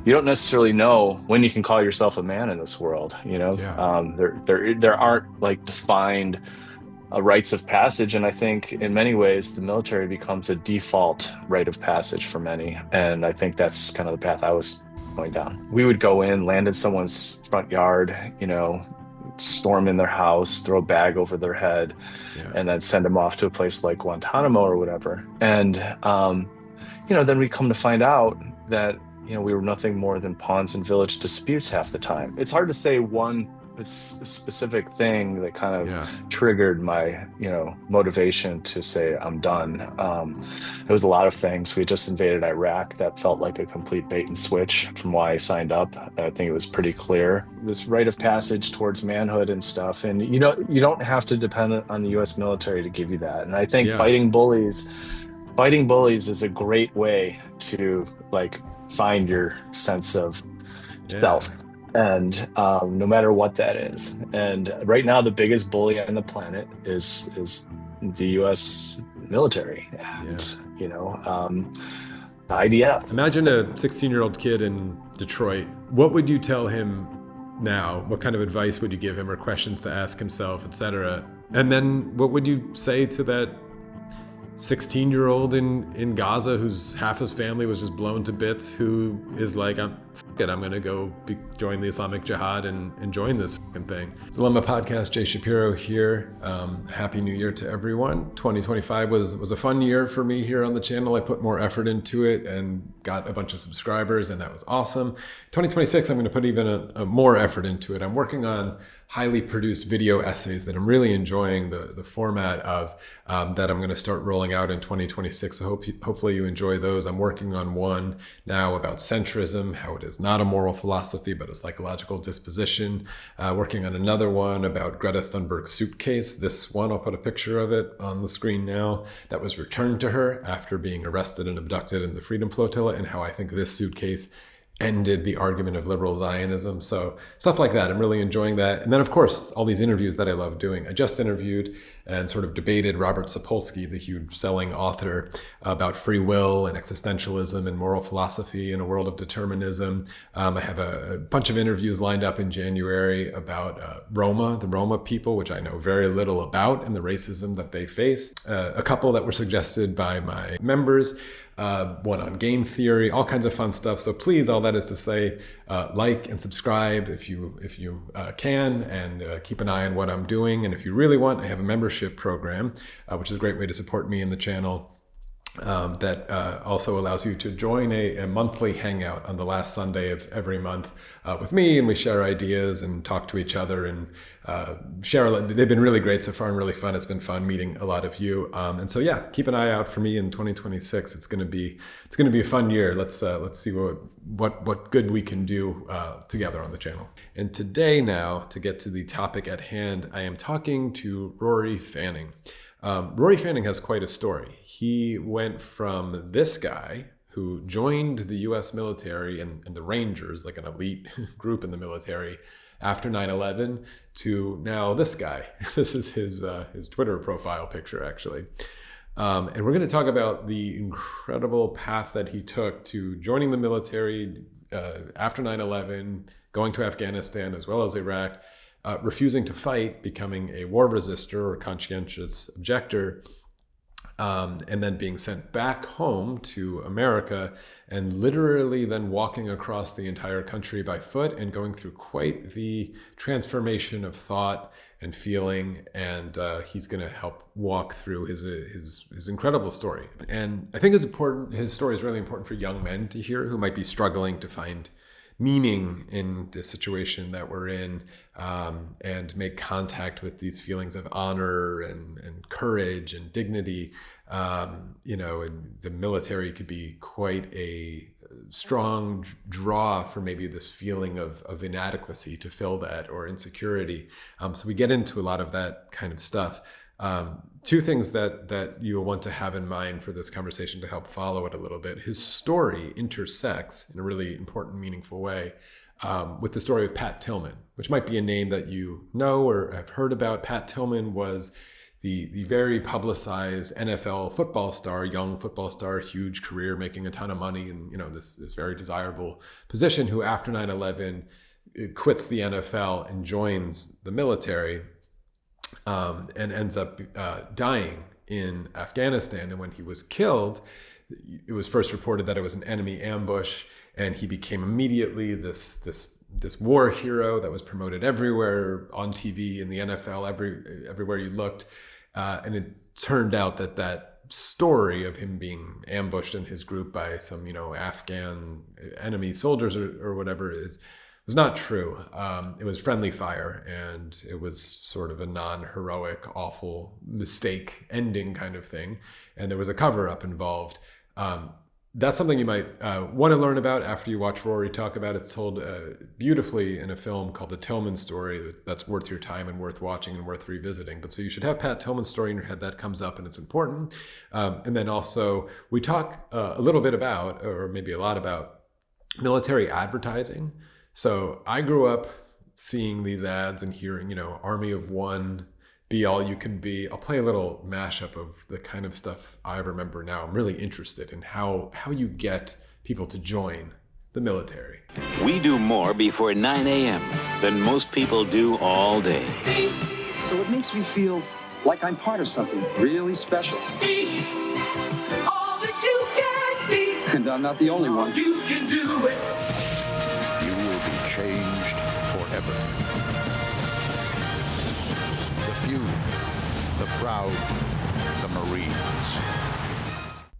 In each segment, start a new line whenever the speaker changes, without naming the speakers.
you don't necessarily know when you can call yourself a man in this world.
Yeah.
There aren't like defined rites of passage, and I think in many ways the military becomes a default rite of passage for many. And I think that's kind of the path I was going down. We would go in, land in someone's front yard, storm in their house, throw a bag over their head,
Yeah.
and then send them off to a place like Guantanamo or whatever. And then we come to find out that we were nothing more than pawns in village disputes half the time. It's hard to say one specific thing that kind of
Yeah.
triggered my motivation to say I'm done. It was a lot of things. We had just invaded Iraq. That felt like a complete bait and switch from why I signed up. I think it was pretty clear, this rite of passage towards manhood and stuff. And you don't have to depend on the US military to give you that. And I think
Yeah.
fighting bullies is a great way to like find your sense of
Yeah.
self, and no matter what that is. And right now the biggest bully on the planet is the US military,
Yeah.
and IDF.
Imagine a 16-year-old kid in Detroit. What would you tell him now? What kind of advice would you give him, or questions to ask himself, etc.? And then what would you say to that 16-year-old in Gaza whose half his family was just blown to bits, who is like, I'm going to go join the Islamic Jihad and join this fucking thing. It's Dilemma Podcast, Jay Shapiro here. Happy New Year to everyone. 2025 was a fun year for me here on the channel. I put more effort into it and got a bunch of subscribers, and that was awesome. 2026, I'm going to put even a more effort into it. I'm working on highly produced video essays that I'm really enjoying the format of, that I'm going to start rolling out in 2026. So hopefully you enjoy those. I'm working on one now about centrism, how it is not a moral philosophy, but a psychological disposition. Working on another one about Greta Thunberg's suitcase. This one, I'll put a picture of it on the screen now, that was returned to her after being arrested and abducted in the Freedom Flotilla, and how I think this suitcase ended the argument of liberal Zionism. So stuff like that. I'm really enjoying that. And then, of course, all these interviews that I love doing. I just interviewed and sort of debated Robert Sapolsky, the huge selling author, about free will and existentialism and moral philosophy in a world of determinism. I have a bunch of interviews lined up in January about the Roma people, which I know very little about, and the racism that they face. A couple that were suggested by my members. One on game theory, all kinds of fun stuff. So please, all that is to say, like and subscribe if you can, and keep an eye on what I'm doing. And if you really want, I have a membership program, which is a great way to support me in the channel. That also allows you to join a monthly hangout on the last Sunday of every month with me, and we share ideas and talk to each other and share. They've been really great so far and really fun. It's been fun meeting a lot of you, and so yeah, keep an eye out for me in 2026. It's going to be a fun year. Let's see what good we can do together on the channel. And today, now to get to the topic at hand, I am talking to Rory Fanning. Rory Fanning has quite a story. He went from this guy who joined the US military and the Rangers, like an elite group in the military, after 9/11, to now this guy. This is his Twitter profile picture, actually. And we're going to talk about the incredible path that he took to joining the military after 9/11, going to Afghanistan as well as Iraq, refusing to fight, becoming a war resister or conscientious objector, and then being sent back home to America, and literally then walking across the entire country by foot and going through quite the transformation of thought and feeling. And he's going to help walk through his incredible story. And I think his story is really important for young men to hear who might be struggling to find meaning in the situation that we're in, and make contact with these feelings of honor and courage and dignity. And the military could be quite a strong draw for maybe this feeling of inadequacy to fill that, or insecurity. So we get into a lot of that kind of stuff. Two things that you'll want to have in mind for this conversation to help follow it a little bit. His story intersects in a really important, meaningful way with the story of Pat Tillman, which might be a name that you know or have heard about. Pat Tillman was the very publicized NFL football star, young football star, huge career, making a ton of money, and this very desirable position, who after 9/11 quits the NFL and joins the military, and ends up dying in Afghanistan. And when he was killed, it was first reported that it was an enemy ambush, and he became immediately this war hero that was promoted everywhere, on TV, in the NFL, everywhere you looked. And it turned out that story of him being ambushed and his group by some Afghan enemy soldiers or whatever was not true. It was friendly fire, and it was sort of a non-heroic, awful mistake ending kind of thing. And there was a cover-up involved. That's something you might want to learn about after you watch Rory talk about it. It's told beautifully in a film called The Tillman Story that's worth your time and worth watching and worth revisiting. But so you should have Pat Tillman's story in your head. That comes up and it's important. And then also we talk a little bit about, or maybe a lot about, military advertising. So I grew up seeing these ads and hearing, Army of One, be all you can be. I'll play a little mashup of the kind of stuff I remember now. I'm really interested in how you get people to join the military.
We do more before 9 a.m. than most people do all day.
So it makes me feel like I'm part of something really special.
Be all that you can be.
And I'm not the only one.
You can do it.
You will be changed forever. The few, the proud, the Marines.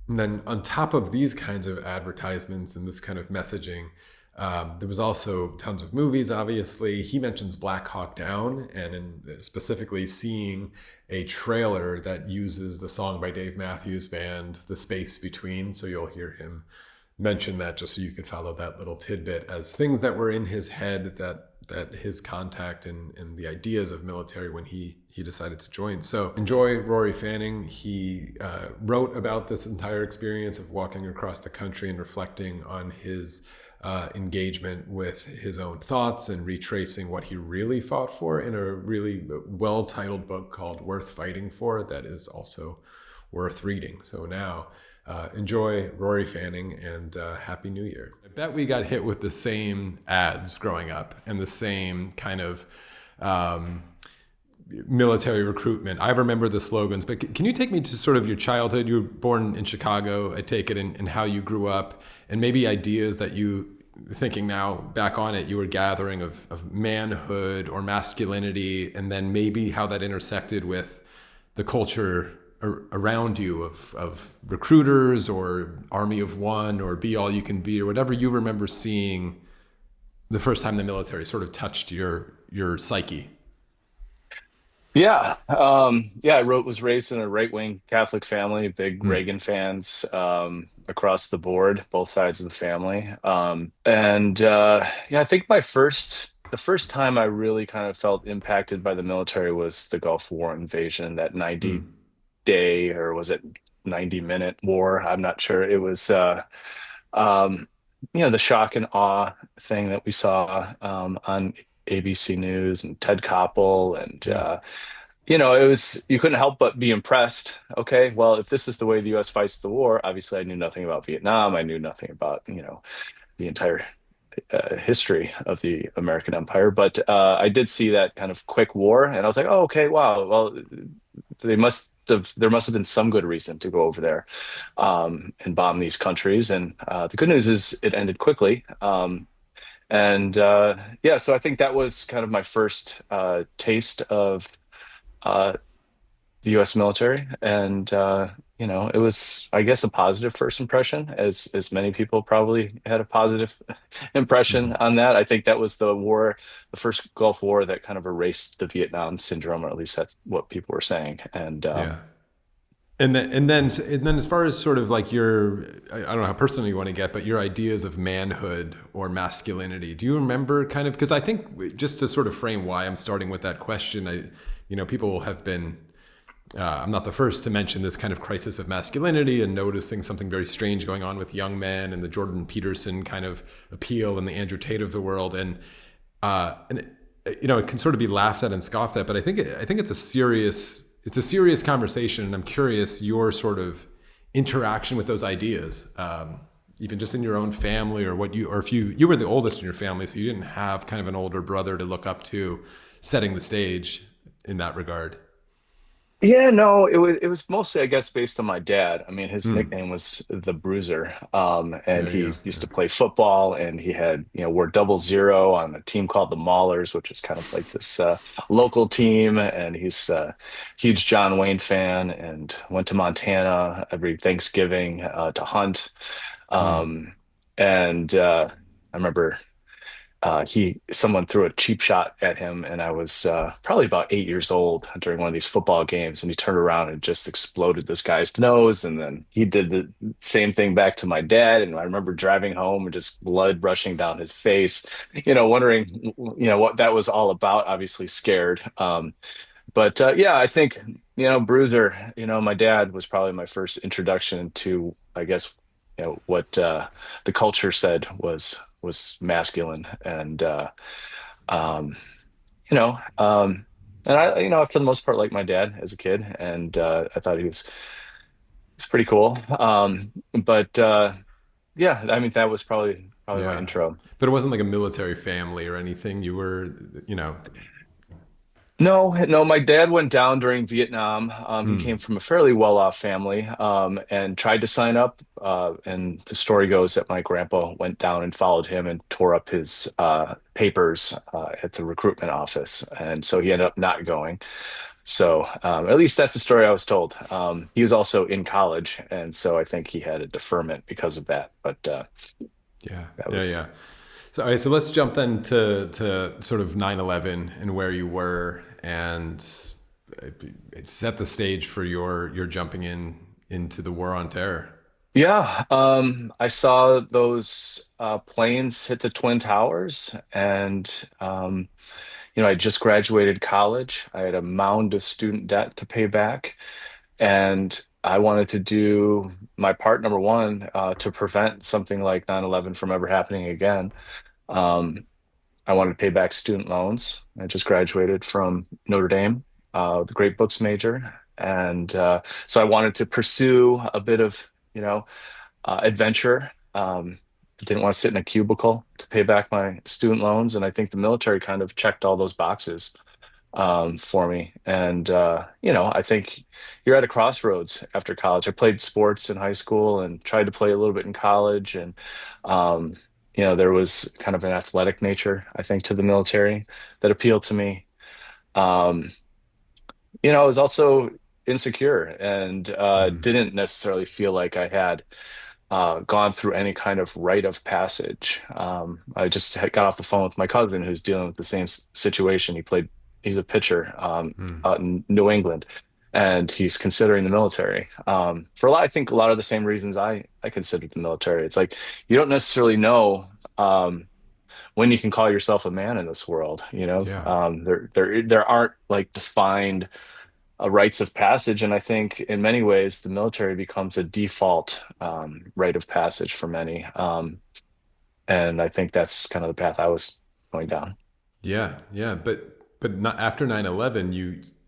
And then on top of these kinds of advertisements and this kind of messaging, there was also tons of movies, obviously. He mentions Black Hawk Down, and specifically seeing a trailer that uses the song by Dave Matthews Band, The Space Between. So you'll hear him mention that, just so you could follow that little tidbit as things that were in his head, that his contact and the ideas of military when he decided to join. So enjoy Rory Fanning. He wrote about this entire experience of walking across the country and reflecting on his engagement with his own thoughts and retracing what he really fought for in a really well-titled book called Worth Fighting For, that is also worth reading. So now enjoy Rory Fanning, and Happy New Year. I bet we got hit with the same ads growing up and the same kind of military recruitment. I remember the slogans, but can you take me to sort of your childhood? You were born in Chicago, I take it, and how you grew up, and maybe ideas that you, thinking now back on it, you were gathering of manhood or masculinity, and then maybe how that intersected with the culture around you of recruiters or Army of One or Be All You Can Be, or whatever you remember seeing the first time the military sort of touched your psyche.
Yeah. I was raised in a right-wing Catholic family, big Reagan fans across the board, both sides of the family. I think the first time I really kind of felt impacted by the military was the Gulf War invasion, that 90-day, or was it 90-minute war? I'm not sure. It was, the shock and awe thing that we saw on ABC News, and Ted Koppel, and it was, you couldn't help but be impressed. Okay, well, if this is the way the U.S. fights the war, obviously I knew nothing about Vietnam. I knew nothing about the entire history of the American Empire, but I did see that kind of quick war, and I was like, oh, okay, wow. Well, there must have been some good reason to go over there and bomb these countries. And the good news is it ended quickly. So I think that was kind of my first taste of the U.S. military, and it was, I guess, a positive first impression, as many people probably had a positive impression on that. I think that was the first Gulf War that kind of erased the Vietnam syndrome, or at least that's what people were saying. And
And then as far as sort of like your, I don't know how personal you want to get, but your ideas of manhood or masculinity, do you remember kind of, because I think just to sort of frame why I'm starting with that question, people have been, I'm not the first to mention this kind of crisis of masculinity and noticing something very strange going on with young men, and the Jordan Peterson kind of appeal and the Andrew Tate of the world. And it can sort of be laughed at and scoffed at, but I think it's a serious it's a serious conversation, and I'm curious your sort of interaction with those ideas, even just in your own family, or if you were the oldest in your family, so you didn't have kind of an older brother to look up to, setting the stage in that regard.
Yeah, no, it was mostly, I guess, based on my dad. I mean, his
Mm,
nickname was the Bruiser, and
there you
he
go.
used
Yeah.
to play football, and he had, wore 00 on a team called the Maulers, which is kind of like this local team, and he's a huge John Wayne fan, and went to Montana every Thanksgiving to hunt.
Mm,
Um, and I remember someone threw a cheap shot at him, and I was probably about 8 years old during one of these football games, and he turned around and just exploded this guy's nose, and then he did the same thing back to my dad, and I remember driving home and just blood rushing down his face, wondering what that was all about, obviously scared. But yeah, I think, Bruiser, my dad was probably my first introduction to, I guess, what the culture said was masculine, and um, you know, um, and for the most part, like my dad as a kid, and I thought he was pretty cool. But yeah, I mean, that was probably my
yeah.
intro.
But it wasn't like a military family or anything. You were, you know.
No, no, my dad went down during Vietnam. He came
Mm,
from a fairly well-off family, and tried to sign up. And the story goes that my grandpa went down and followed him and tore up his papers at the recruitment office. And so he ended up not going. So at least that's the story I was told. He was also in college, and so I think he had a deferment because of that. But
yeah,
that
yeah,
was
yeah. So, all right, so let's jump then to sort of 9/11 and where you were, and set the stage for your jumping into the war on terror.
Yeah, I saw those planes hit the Twin Towers, and I just graduated college. I had a mound of student debt to pay back, and I wanted to do my part, number one, to prevent something like 9/11 from ever happening again. Um, I wanted to pay back student loans. I just graduated from Notre Dame, the great books major, and so I wanted to pursue a bit of, adventure. Didn't want to sit in a cubicle to pay back my student loans, and I think the military kind of checked all those boxes for me. And I think you're at a crossroads after college. I played sports in high school and tried to play a little bit in college, and um, there was kind of an athletic nature, I think, to the military that appealed to me. Um, I was also insecure, and
Mm,
didn't necessarily feel like I had gone through any kind of rite of passage. I just had got off the phone with my cousin who's dealing with the same situation. He's a pitcher
mm,
out in New England, and he's considering the military. I think a lot of the same reasons I considered the military. It's like you don't necessarily know when you can call yourself a man in this world.
yeah.
There aren't like defined rites of passage. And I think in many ways, the military becomes a default rite of passage for many. And I think that's kind of the path I was going down.
Yeah, yeah, but not after 9/11,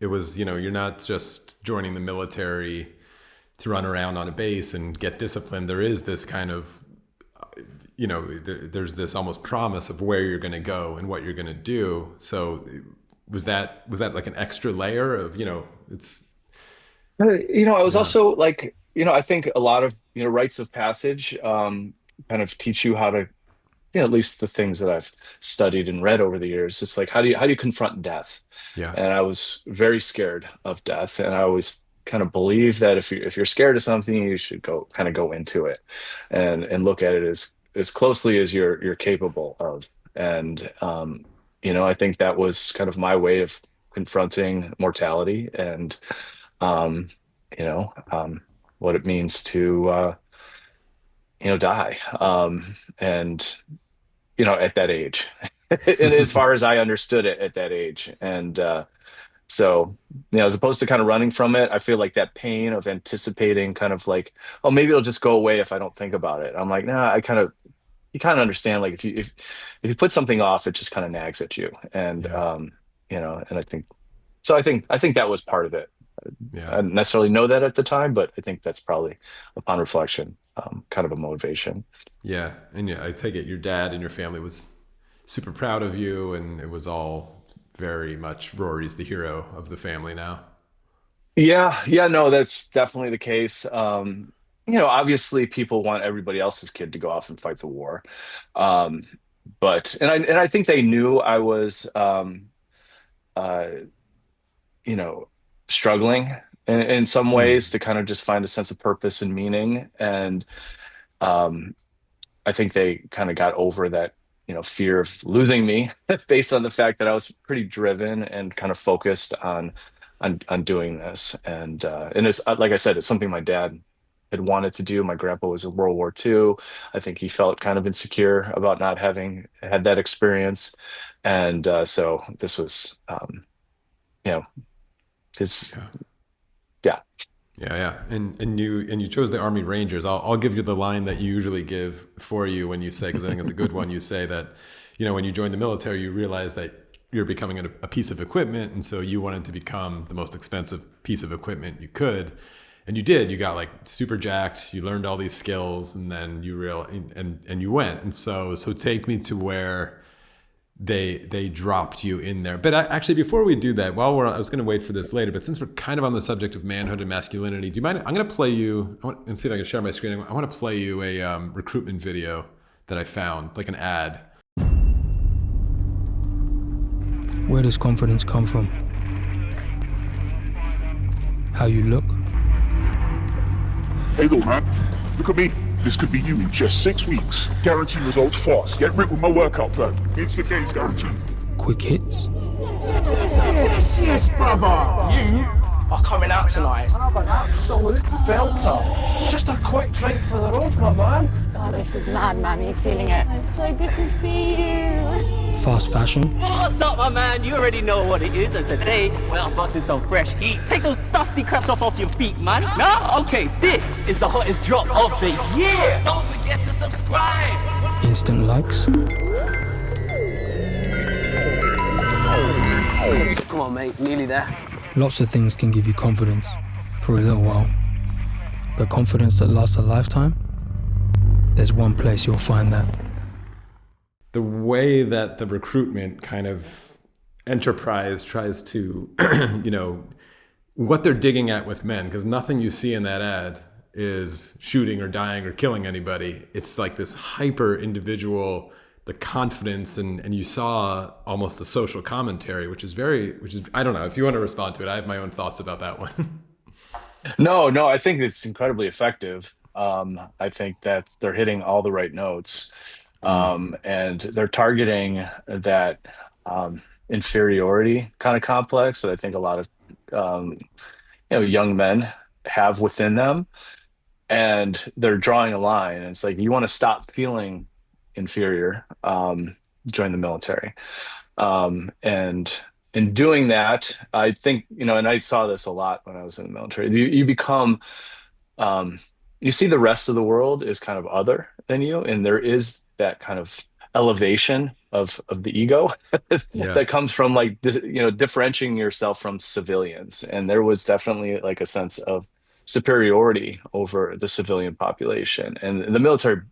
it was, you're not just joining the military to run around on a base and get disciplined. There is this kind of, there's this almost promise of where you're going to go and what you're going to do. So was that like an extra layer of, it's
I was
yeah,
also like, I think a lot of, rites of passage kind of teach you how to, at least the things that I've studied and read over the years. It's like, how do you confront death?
yeah,
And I was very scared of death, and I always kind of believe that if you're scared of something, you should go into it, and look at it as closely as you're capable of. And I think that was kind of my way of confronting mortality, and um, you know, um, what it means to die. And at that age, and as far as I understood it at that age, and so, as opposed to kind of running from it, I feel like that pain of anticipating, kind of like, oh, maybe it'll just go away if I don't think about it. I'm like, nah, you kind of understand, like if you put something off, it just kind of nags at you, and
yeah.
and I think so. I think that was part of it.
Yeah.
I didn't necessarily know that at the time, but I think that's probably, upon reflection, kind of a motivation.
Yeah. And yeah, I take it your dad and your family was super proud of you, and it was all very much Rory's the hero of the family now.
Yeah, yeah, no, that's definitely the case. Obviously people want everybody else's kid to go off and fight the war. Um, but and I think they knew I was uh, you know, struggling in some ways
Hmm.
to kind of just find a sense of purpose and meaning. And um, I think they kind of got over that, fear of losing me based on the fact that I was pretty driven and kind of focused on doing this. And it's like I said, it's something my dad had wanted to do. My grandpa was in World War II. I think he felt kind of insecure about not having had that experience. And so this was, you know, it's,
Yeah.
yeah.
Yeah, yeah, and you chose the Army Rangers. I'll give you the line that you usually give for you when you say, because I think it's a good one. You say that, when you join the military, you realize that you're becoming a piece of equipment, and so you wanted to become the most expensive piece of equipment you could, and you did. You got like super jacked. You learned all these skills, and then and you went. And so take me to where they dropped you in there. But actually, before we do that, I was going to wait for this later, but since we're kind of on the subject of manhood and masculinity, do you mind? I'm going to play you, and see if I can share my screen. I want to play you a recruitment video that I found, like an ad.
Where does confidence come from? How you look?
Hey, look, man. Look at me. This could be you in just 6 weeks. Guarantee results fast. Get ripped with my workout plan. Instant gains guaranteed.
Quick hits?
Yes, brother. You are coming out tonight. I've an absolute belter. Just a quick drink for the road, my man.
Oh, this is mad, man. You feeling it? It's so good to see you.
Fast fashion?
What's up, my man? You already know what it is, and today, well, I'm busting some fresh heat. Take those dusty craps off your feet, man. Nah? Okay, this is the hottest drop of the year. Don't forget to subscribe.
Instant likes?
Come on, mate. Nearly there.
Lots of things can give you confidence for a little while. But confidence that lasts a lifetime? There's one place you'll find that.
The way that the recruitment kind of enterprise tries to, what they're digging at with men, because nothing you see in that ad is shooting or dying or killing anybody. It's like this hyper individual, the confidence, and you saw almost the social commentary, which is I don't know if you want to respond to it. I have my own thoughts about that one.
No, I think it's incredibly effective. I think that they're hitting all the right notes. And they're targeting that inferiority kind of complex that I think a lot of young men have within them, and they're drawing a line. And it's like, you want to stop feeling inferior, join the military. And in doing that, I think, and I saw this a lot when I was in the military. You become you see the rest of the world is kind of other than you, and there is that kind of elevation of the ego
Yeah.
that comes from like differentiating yourself from civilians. And there was definitely like a sense of superiority over the civilian population, and the military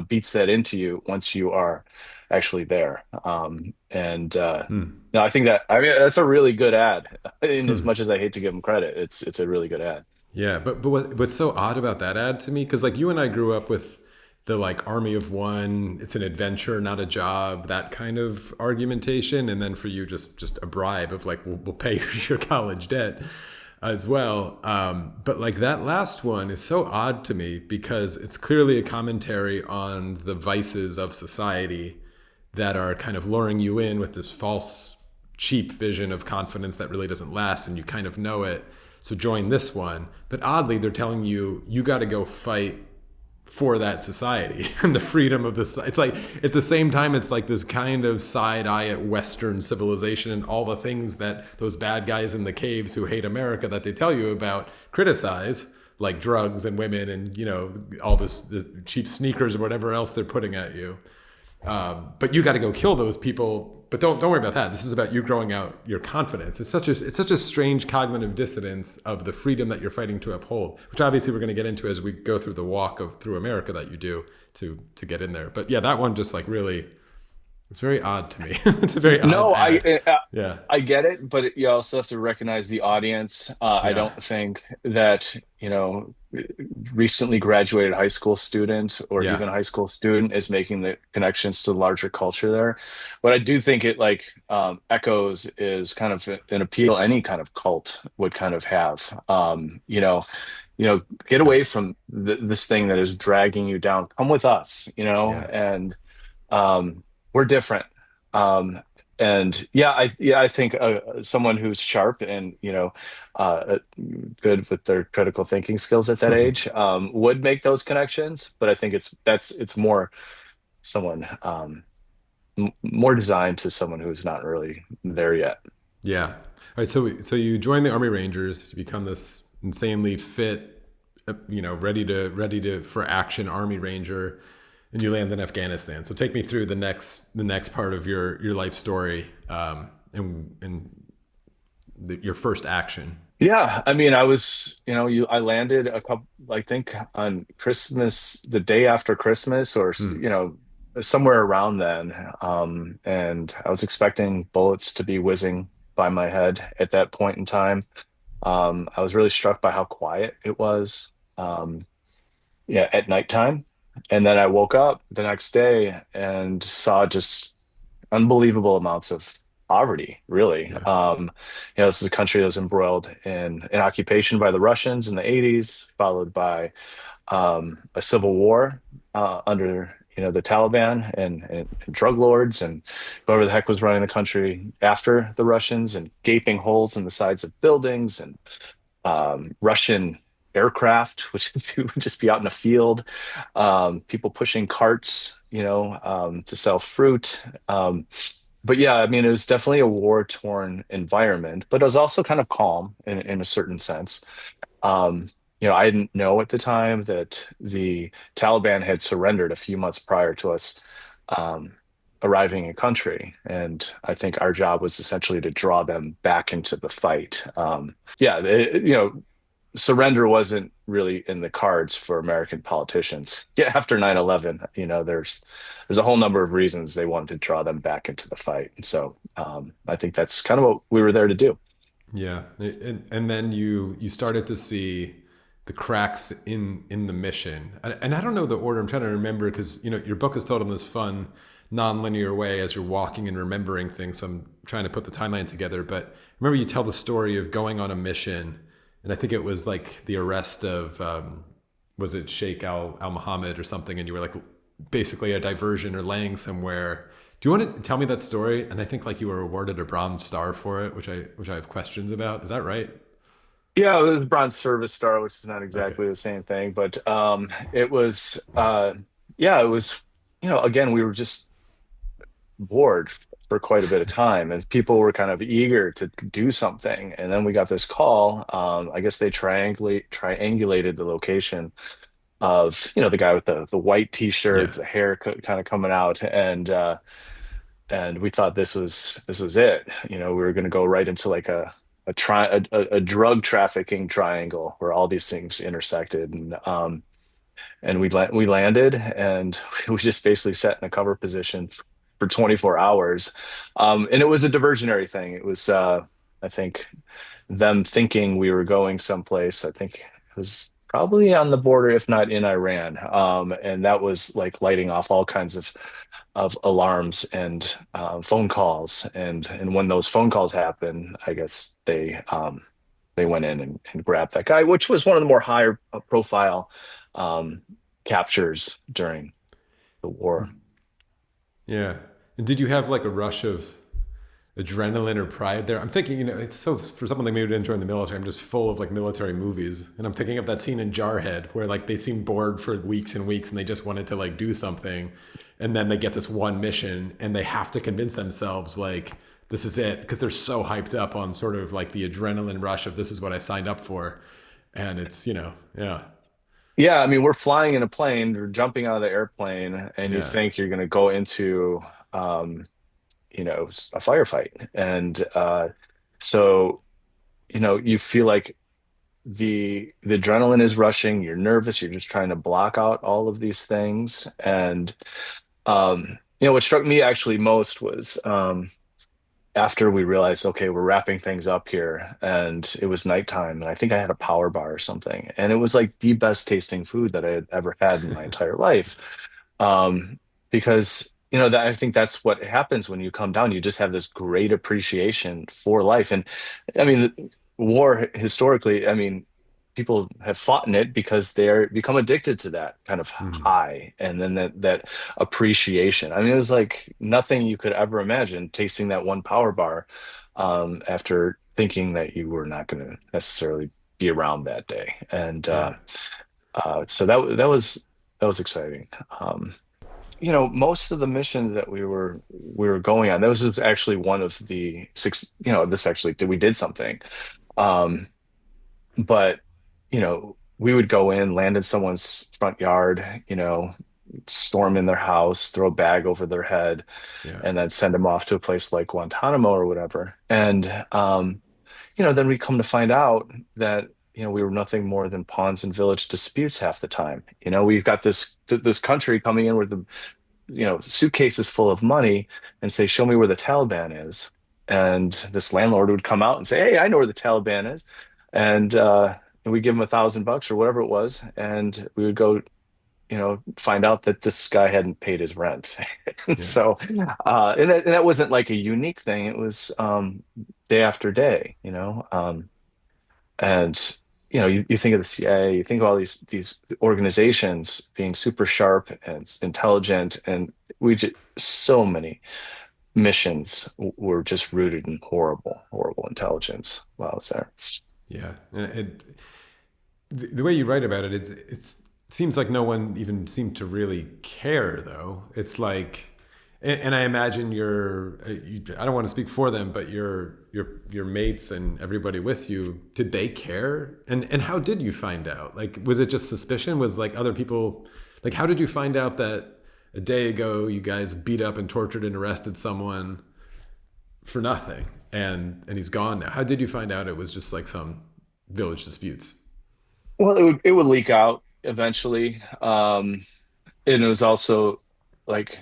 beats that into you once you are actually there. And no, I think that's a really good ad. In as much as I hate to give them credit, it's a really good ad.
Yeah, but what's so odd about that ad to me, because like you and I grew up with the like army of one, it's an adventure, not a job, that kind of argumentation, and then for you just a bribe of like we'll pay your college debt as well. But like that last one is so odd to me because it's clearly a commentary on the vices of society that are kind of luring you in with this false, cheap vision of confidence that really doesn't last, and you kind of know it. So join this one. But oddly, they're telling you got to go fight for that society and the freedom of this. It's like, at the same time, it's like this kind of side eye at Western civilization and all the things that those bad guys in the caves who hate America that they tell you about criticize, like drugs and women and, all this cheap sneakers or whatever else they're putting at you. But you got to go kill those people But don't worry about that. This is about you growing out your confidence. It's such a strange cognitive dissonance of the freedom that you're fighting to uphold, which obviously we're going to get into as we go through the walk through America that you do to get in there. But yeah, that one just like really, it's very odd to me. It's a very odd.
No,
yeah,
I get it, but you also have to recognize the audience. I don't think that, recently graduated high school student or even high school student is making the connections to the larger culture there. What I do think it echoes is kind of an appeal any kind of cult would kind of have. Get away from this thing that is dragging you down. Come with us, and we're different. I think someone who's sharp and good with their critical thinking skills at that age would make those connections. But I think it's more someone more designed to someone who's not really there yet.
Yeah. All right. So you join the Army Rangers, you become this insanely fit, ready to for action Army Ranger. And you land in Afghanistan. So take me through the next part of your life story, and your first action.
Yeah, I mean, I landed I think on Christmas, the day after Christmas, or somewhere around then. And I was expecting bullets to be whizzing by my head at that point in time. I was really struck by how quiet it was. At nighttime. And then I woke up the next day and saw just unbelievable amounts of poverty, really.
Yeah.
This is a country that was embroiled in an occupation by the Russians in the 80s, followed by a civil war under the Taliban and drug lords and whoever the heck was running the country after the Russians, and gaping holes in the sides of buildings and Russian aircraft, which would just be out in a field, people pushing carts, to sell fruit. But yeah, I mean, it was definitely a war-torn environment, but it was also kind of calm in a certain sense. I didn't know at the time that the Taliban had surrendered a few months prior to us arriving in country. And I think our job was essentially to draw them back into the fight. Surrender wasn't really in the cards for American politicians. Yeah, after 9/11, there's a whole number of reasons they wanted to draw them back into the fight. And so I think that's kind of what we were there to do.
Yeah, and then you started to see the cracks in the mission. And I don't know the order. I'm trying to remember because your book is told in this fun, non-linear way as you're walking and remembering things. So I'm trying to put the timeline together. But I remember you tell the story of going on a mission. And I think it was like the arrest of, was it Sheikh Al Mohammed or something? And you were like basically a diversion or laying somewhere. Do you want to tell me that story? And I think like you were awarded a Bronze Star for it, which I have questions about. Is that right?
Yeah, it was Bronze Service Star, which is not exactly the same thing, but it was, again, we were just bored for quite a bit of time, and people were kind of eager to do something. And then we got this call. I guess they triangulated the location of the guy with the white T-shirt, the hair kind of coming out, and we thought this was it. We were going to go right into like a drug trafficking triangle where all these things intersected, and we landed, and we just basically sat in a cover position for 24 hours. And it was a diversionary thing. It was, I think, them thinking we were going someplace. I think it was probably on the border, if not in Iran. And that was like lighting off all kinds of alarms and phone calls. And when those phone calls happened, I guess they went in and grabbed that guy, which was one of the more higher profile captures during the war.
Yeah. And did you have like a rush of adrenaline or pride there? I'm thinking, it's so, for someone like me who didn't join the military, I'm just full of like military movies. And I'm thinking of that scene in Jarhead where like they seem bored for weeks and weeks and they just wanted to like do something. And then they get this one mission and they have to convince themselves like, this is it. Because they're so hyped up on sort of like the adrenaline rush of this is what I signed up for. And it's, yeah.
Yeah, I mean, we're flying in a plane, we're jumping out of the airplane, and you think you're going to go into, a firefight. And so, you feel like the adrenaline is rushing, you're nervous, you're just trying to block out all of these things. And what struck me actually most was after we realized, okay, we're wrapping things up here, and it was nighttime, and I think I had a power bar or something, and it was like the best tasting food that I had ever had in my entire life. Because that I think that's what happens when you come down. You just have this great appreciation for life. And I mean, war historically, I mean, people have fought in it because they're become addicted to that kind of high, and then that appreciation. I mean, it was like nothing you could ever imagine, tasting that one power bar after thinking that you were not going to necessarily be around that day. And so that was exciting. Most of the missions that we were going on, that was just actually one of the six. This actually we did something. But we would go in, land in someone's front yard, storm in their house, throw a bag over their head, and then send them off to a place like Guantanamo or whatever. And then we come to find out that we were nothing more than pawns in village disputes half the time. We've got this country coming in with the suitcases full of money and say, "Show me where the Taliban is." And this landlord would come out and say, "Hey, I know where the Taliban is." And we give him $1,000 or whatever it was, and we would go, find out that this guy hadn't paid his rent. So, and that wasn't like a unique thing. It was day after day, and you think of the CIA, you think of all these organizations being super sharp and intelligent, and so many missions were just rooted in horrible, horrible intelligence while I was there.
Yeah, and the way you write about it, it seems like no one even seemed to really care, though. It's like, and I imagine I don't want to speak for them, but your mates and everybody with you, did they care? And how did you find out? Like, was it just suspicion? Was like other people, like, how did you find out that a day ago you guys beat up and tortured and arrested someone for nothing? And he's gone now. How did you find out it was just like some village disputes?
Well, it would leak out eventually. And it was also like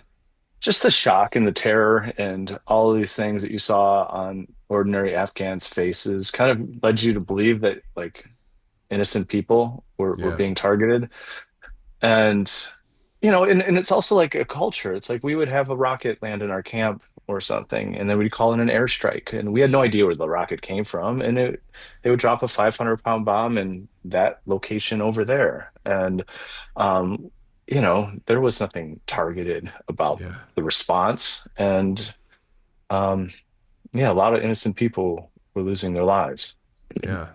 just the shock and the terror and all of these things that you saw on ordinary Afghans' faces kind of led you to believe that like innocent people were being targeted. And and it's also like a culture. It's like we would have a rocket land in our camp or something, and then we'd call in an airstrike, and we had no idea where the rocket came from, and they would drop a 500-pound bomb in that location over there, and there was nothing targeted about the response, and a lot of innocent people were losing their lives.
Yeah,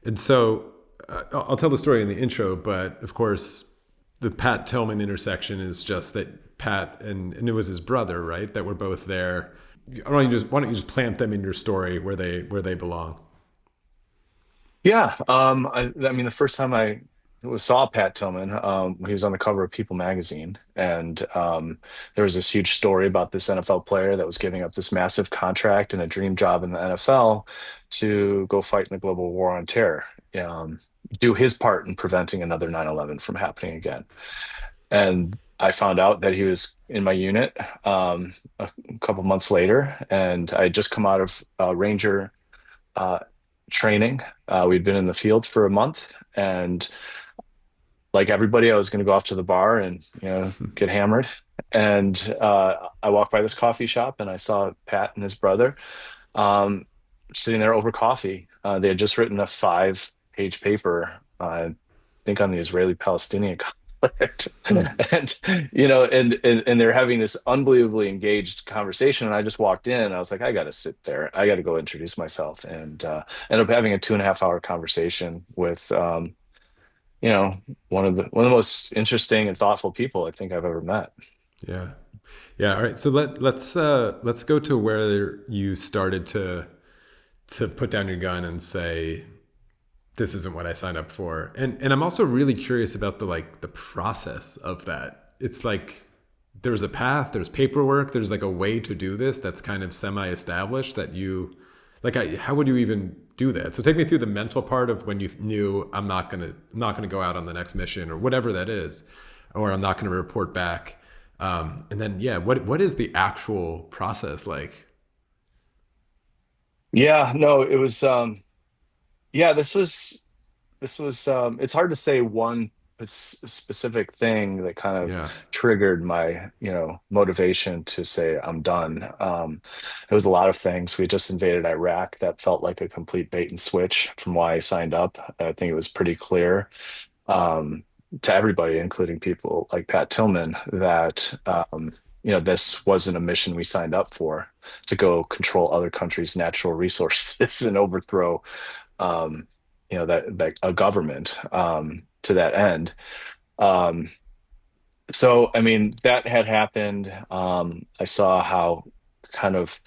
and so I'll tell the story in the intro, but of course, the Pat Tillman intersection is just that Pat and it was his brother, right? That were both there. Why don't you just plant them in your story where they belong?
Yeah. I mean, the first time I saw Pat Tillman, he was on the cover of People magazine, and there was this huge story about this NFL player that was giving up this massive contract and a dream job in the NFL to go fight in the global war on terror, do his part in preventing another 9/11 from happening again. And I found out that he was in my unit a couple months later, and I had just come out of Ranger training. We'd been in the field for a month, and like everybody, I was going to go off to the bar and get hammered. And I walked by this coffee shop, and I saw Pat and his brother sitting there over coffee. They had just written a 5-page paper, I think, on the Israeli-Palestinian conflict. And and they're having this unbelievably engaged conversation, and I just walked in and I was like, I got to sit there, I got to go introduce myself, and ended up having a 2.5-hour conversation with one of the most interesting and thoughtful people I think I've ever met.
Yeah All right, so let's go to where you started to put down your gun and say, this isn't what I signed up for. And I'm also really curious about the process of that. It's like there's a path, there's paperwork, there's like a way to do this that's kind of semi-established that you, like, how would you even do that? So take me through the mental part of when you knew I'm not gonna go out on the next mission or whatever that is, or I'm not gonna report back. And then, yeah, what is the actual process like?
Yeah, no, it was yeah, this was it's hard to say one specific thing that kind of
Yeah.
triggered my, motivation to say I'm done. It was a lot of things. We just invaded Iraq. That felt like a complete bait and switch from why I signed up. I think it was pretty clear to everybody, including people like Pat Tillman, that this wasn't a mission we signed up for, to go control other countries' natural resources and overthrow that a government to that end. Um, so I mean that had happened. I saw how kind of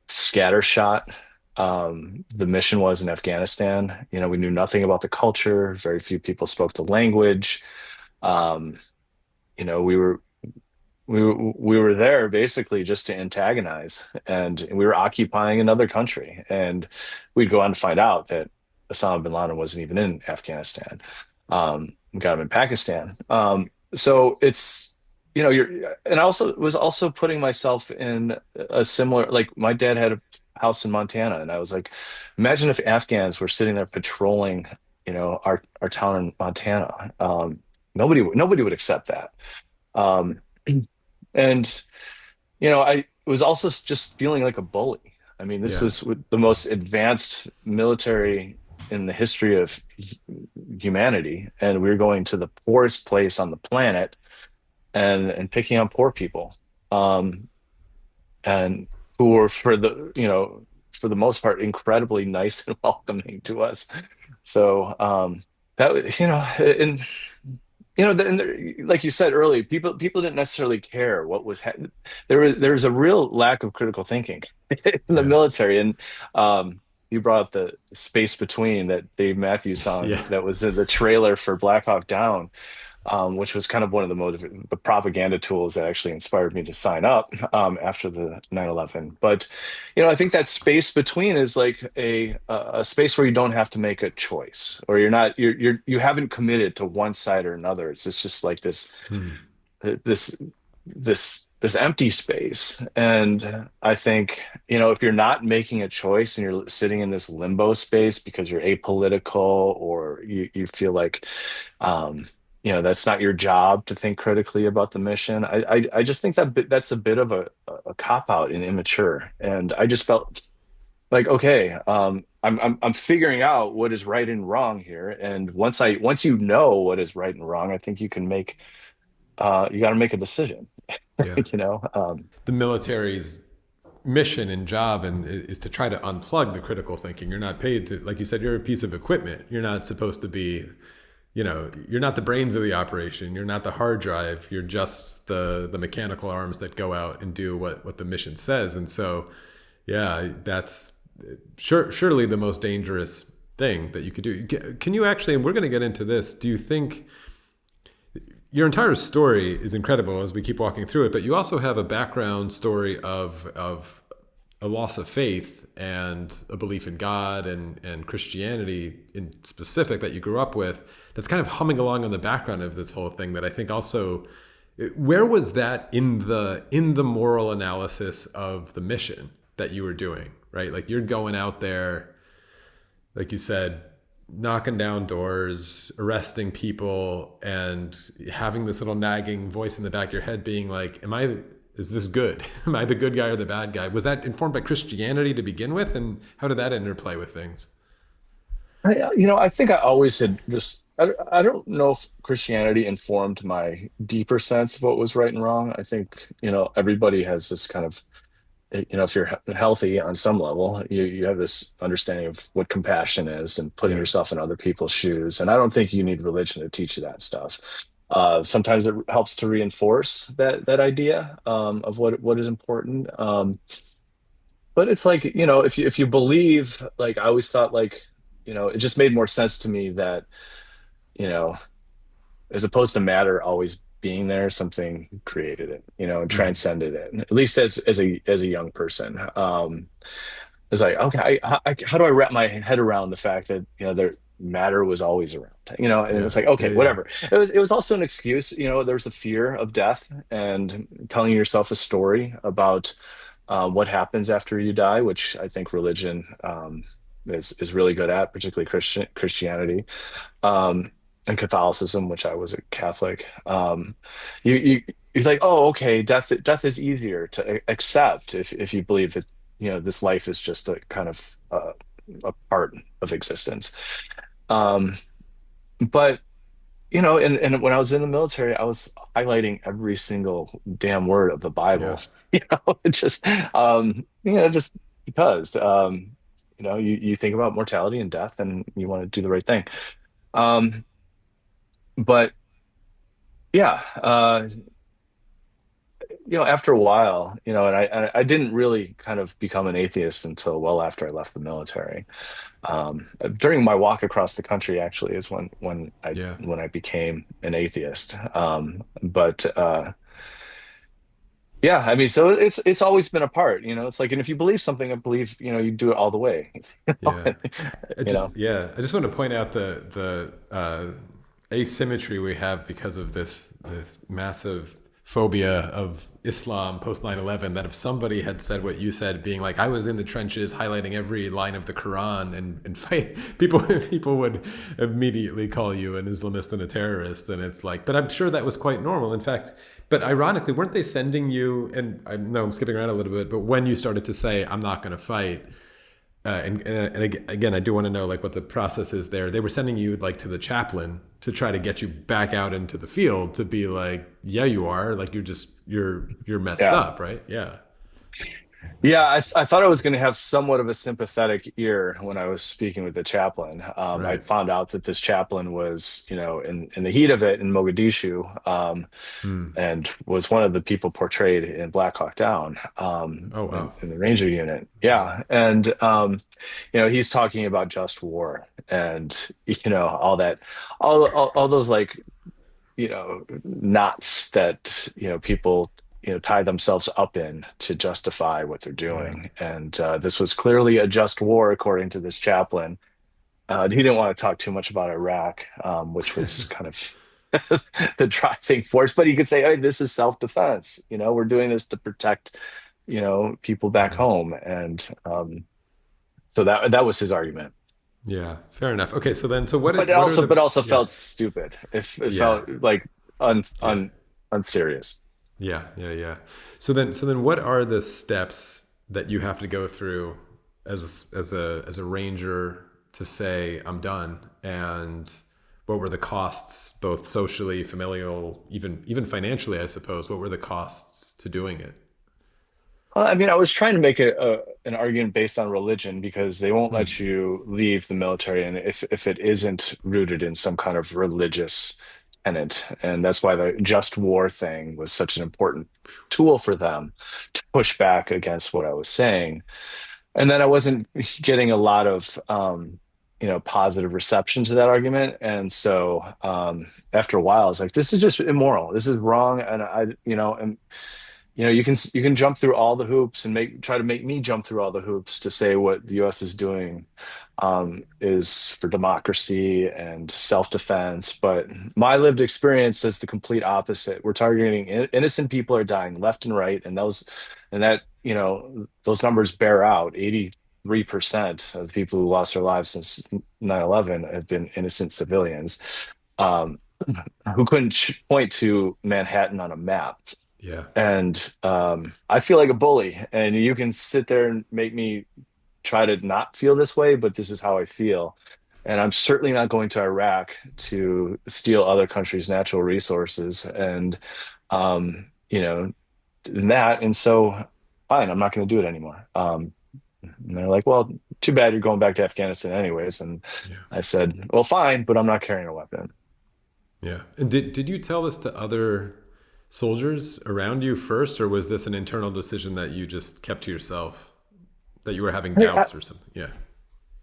scattershot the mission was in Afghanistan. We knew nothing about the culture. Very few people spoke the language. Um, we were we were there basically just to antagonize, and we were occupying another country. And we'd go on to find out that Osama bin Laden wasn't even in Afghanistan. We got him in Pakistan. So it's, and I also was also putting myself in a similar, like my dad had a house in Montana, and I was like, imagine if Afghans were sitting there patrolling, our town in Montana. Nobody would accept that. Um, and I was also just feeling like a bully. I mean, this
Yeah.
is the most advanced military in the history of humanity, and we were going to the poorest place on the planet and picking on poor people, and who were for the most part incredibly nice and welcoming to us. So that and like you said earlier, people didn't necessarily care what was there was a real lack of critical thinking in the
Yeah.
military. And you brought up the space between, that Dave Matthews song
Yeah.
that was in the trailer for Black Hawk Down, which was kind of one of the propaganda tools that actually inspired me to sign up after the 9/11. But I think that space between is like a space where you don't have to make a choice, or you haven't committed to one side or another. It's just like
Hmm.
this this empty space. And I think, if you're not making a choice and you're sitting in this limbo space because you're apolitical, or you feel like that's not your job to think critically about the mission. I just think that's a bit of a cop out and immature. And I just felt like, okay, I'm figuring out what is right and wrong here. And once you know what is right and wrong, I think you can you got to make a decision.
Yeah.
you know.
The military's mission and job is to try to unplug the critical thinking. You're not paid to, like you said, you're a piece of equipment. You're not supposed to be, you're not the brains of the operation. You're not the hard drive. You're just the mechanical arms that go out and do what the mission says. And so, yeah, that's surely the most dangerous thing that you could do. Can you actually, and we're going to get into this, do you think your entire story is incredible as we keep walking through it, but you also have a background story of a loss of faith and a belief in God and Christianity in specific that you grew up with, that's kind of humming along in the background of this whole thing, that I think also, where was that in the moral analysis of the mission that you were doing, right? Like, you're going out there, like you said, knocking down doors, arresting people, and having this little nagging voice in the back of your head being like, is this good? Am I the good guy or the bad guy? Was that informed by Christianity to begin with? And how did that interplay with things?
I think I always had this. I don't know if Christianity informed my deeper sense of what was right and wrong. I think, everybody has this kind of, if you're healthy on some level, you have this understanding of what compassion is and putting
Yeah.
yourself in other people's shoes. And I don't think you need religion to teach you that stuff. Sometimes it helps to reinforce that idea of what is important. But it's like, if you believe, like, I always thought, like, it just made more sense to me that, you know, as opposed to matter always being there, something created it, and transcended it, at least as a young person. It's like, okay, how do I wrap my head around the fact that, their matter was always around, and
Yeah.
it's like, okay,
Yeah.
whatever. It was also an excuse, there's a fear of death and telling yourself a story about what happens after you die, which I think religion is really good at, particularly Christianity, and Catholicism, which I was a Catholic. You're like, oh, okay, death is easier to accept if you believe that this life is just a kind of a part of existence. But and when I was in the military, I was highlighting every single damn word of the Bible. Just just because you think about mortality and death, and you want to do the right thing. But yeah, after a while, and I didn't really kind of become an atheist until well after I left the military. During my walk across the country, actually, is when I became an atheist. But yeah, I mean, so it's always been a part. It's like, and if you believe something, I believe, you do it all the way.
Yeah. I just want to point out the asymmetry we have because of this massive phobia of Islam post 9/11, that if somebody had said what you said, being like, I was in the trenches highlighting every line of the Quran and fight, people would immediately call you an Islamist and a terrorist. And it's like, but I'm sure that was quite normal. In fact, but ironically, weren't they sending you, and I know I'm skipping around a little bit, but when you started to say, I'm not going to fight, and again, I do want to know like what the process is there. They were sending you like to the chaplain to try to get you back out into the field to be like, yeah, you are, like you're messed up, right? Yeah.
Yeah, I thought I was going to have somewhat of a sympathetic ear when I was speaking with the chaplain.
Right.
I found out that this chaplain was, in the heat of it in Mogadishu, and was one of the people portrayed in Black Hawk Down,
Oh, wow.
in the Ranger unit. Yeah, and he's talking about just war and all that, all those like knots that people tie themselves up in to justify what they're doing. And this was clearly a just war, according to this chaplain. He didn't want to talk too much about Iraq, which was kind of the driving force. But he could say, hey, this is self-defense. We're doing this to protect, people back home. And so that was his argument.
Yeah, fair enough. Okay, so what?
But it also felt stupid. It felt like unserious.
Yeah. So then what are the steps that you have to go through as a ranger to say I'm done? And what were the costs, both socially, familial, even financially, I suppose? What were the costs to doing it?
Well, I mean, I was trying to make an argument based on religion, because they won't let you leave the military, and if it isn't rooted in some kind of religious tenet. And that's why the just war thing was such an important tool for them to push back against what I was saying. And then I wasn't getting a lot of positive reception to that argument. And so after a while, I was like, this is just immoral. This is wrong. And you can jump through all the hoops and try to make me jump through all the hoops to say what the U.S. is doing is for democracy and self-defense. But my lived experience says the complete opposite. We're targeting innocent people are dying left and right, and those numbers bear out. 83% of the people who lost their lives since 9/11 have been innocent civilians who couldn't point to Manhattan on a map.
Yeah.
And I feel like a bully, and you can sit there and make me try to not feel this way, but this is how I feel. And I'm certainly not going to Iraq to steal other countries' natural resources and that. And so fine, I'm not going to do it anymore. And they're like, well, too bad you're going back to Afghanistan anyways. And I said, well, fine, but I'm not carrying a weapon.
Yeah. And did you tell this to other soldiers around you first, or was this an internal decision that you just kept to yourself, that you were having doubts or something? Yeah.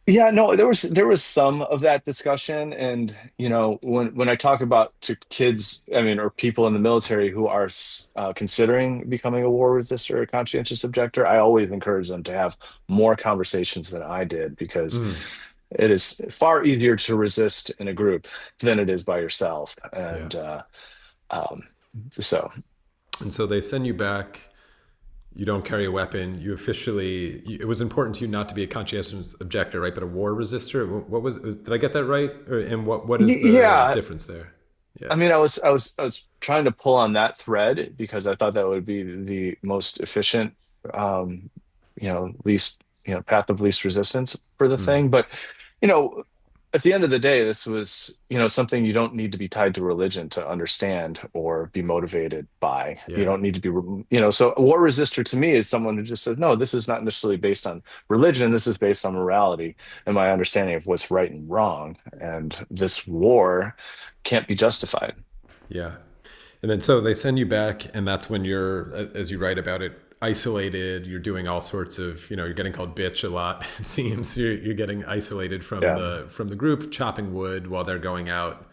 Yeah, no, there was some of that discussion, and when I talk about to kids, I mean, or people in the military who are considering becoming a war resistor or a conscientious objector, I always encourage them to have more conversations than I did because
Mm,
it is far easier to resist in a group than it is by yourself,
yeah.
and um, so
And so they send you back. You don't carry a weapon. You officially. It was important to you not to be a conscientious objector, right? But a war resistor. What did I get that right? And what is the
yeah.
difference there?
I
Yeah.
mean, I was trying to pull on that thread because I thought that would be the most efficient, um, least, path of least resistance for the
Mm,
thing. But, you know, at the end of the day, this was, something you don't need to be tied to religion to understand or be motivated by. You
yeah.
don't need to be, so a war resistor to me is someone who just says, no, this is not necessarily based on religion. This is based on morality and my understanding of what's right and wrong. And this war can't be justified.
Yeah. And then so they send you back, and that's when you're, as you write about it, isolated. You're doing all sorts of, you're getting called bitch a lot. It seems you're getting isolated from
Yeah.
the group, chopping wood while they're going out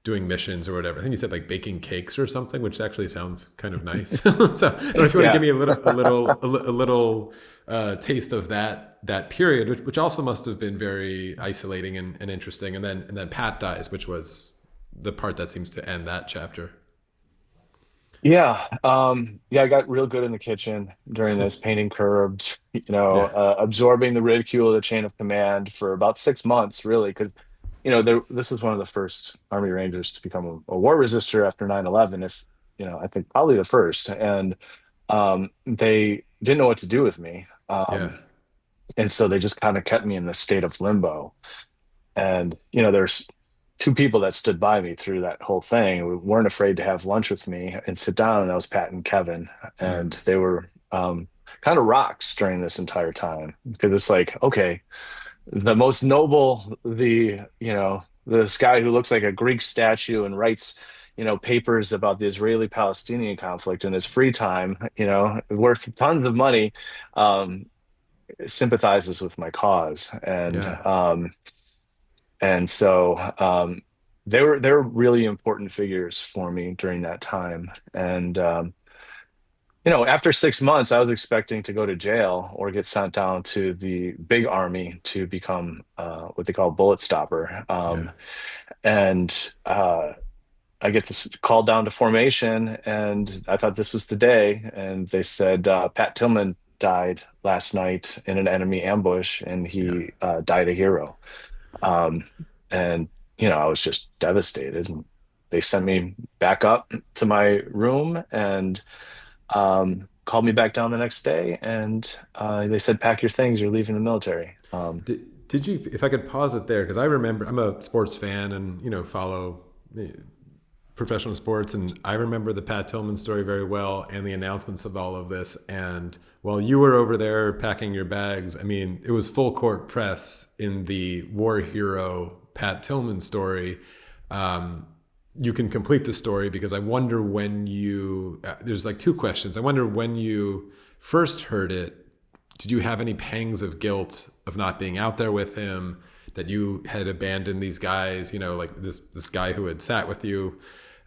doing missions or whatever. I think you said like baking cakes or something, which actually sounds kind of nice. So I don't know if you want to give
Yeah.
me a little taste of that period, which also must have been very isolating and interesting. And then Pat dies, which was the part that seems to end that chapter.
Yeah. Yeah, I got real good in the kitchen during this, painting curbs,
Yeah.
absorbing the ridicule of the chain of command for about 6 months, really, because, this is one of the first Army Rangers to become a war resistor after 9/11, if, I think probably the first. And they didn't know what to do with me.
Yeah.
And so they just kind of kept me in this state of limbo. And, there's two people that stood by me through that whole thing. We weren't afraid to have lunch with me and sit down. And that was Pat and Kevin. And
Mm.
they were kind of rocks during this entire time because it's like, okay, the most noble, this guy who looks like a Greek statue and writes, papers about the Israeli-Palestinian conflict in his free time, worth tons of money, um, sympathizes with my cause.
Yeah.
And so they were really important figures for me during that time. And after 6 months, I was expecting to go to jail or get sent down to the big army to become what they call bullet stopper.
Yeah.
And I get this call down to formation, and I thought this was the day. And they said Pat Tillman died last night in an enemy ambush, and
Yeah.
he died a hero. Um, and I was just devastated. And they sent me back up to my room and called me back down the next day. And they said, "Pack your things. You're leaving the military."
Did you, if I could pause it there, because I remember I'm a sports fan and, follow professional sports. And I remember the Pat Tillman story very well and the announcements of all of this. And while you were over there packing your bags, I mean, it was full court press in the war hero Pat Tillman story. You can complete the story because I wonder when there's like two questions. I wonder when you first heard it, did you have any pangs of guilt of not being out there with him, that you had abandoned these guys, like this guy who had sat with you?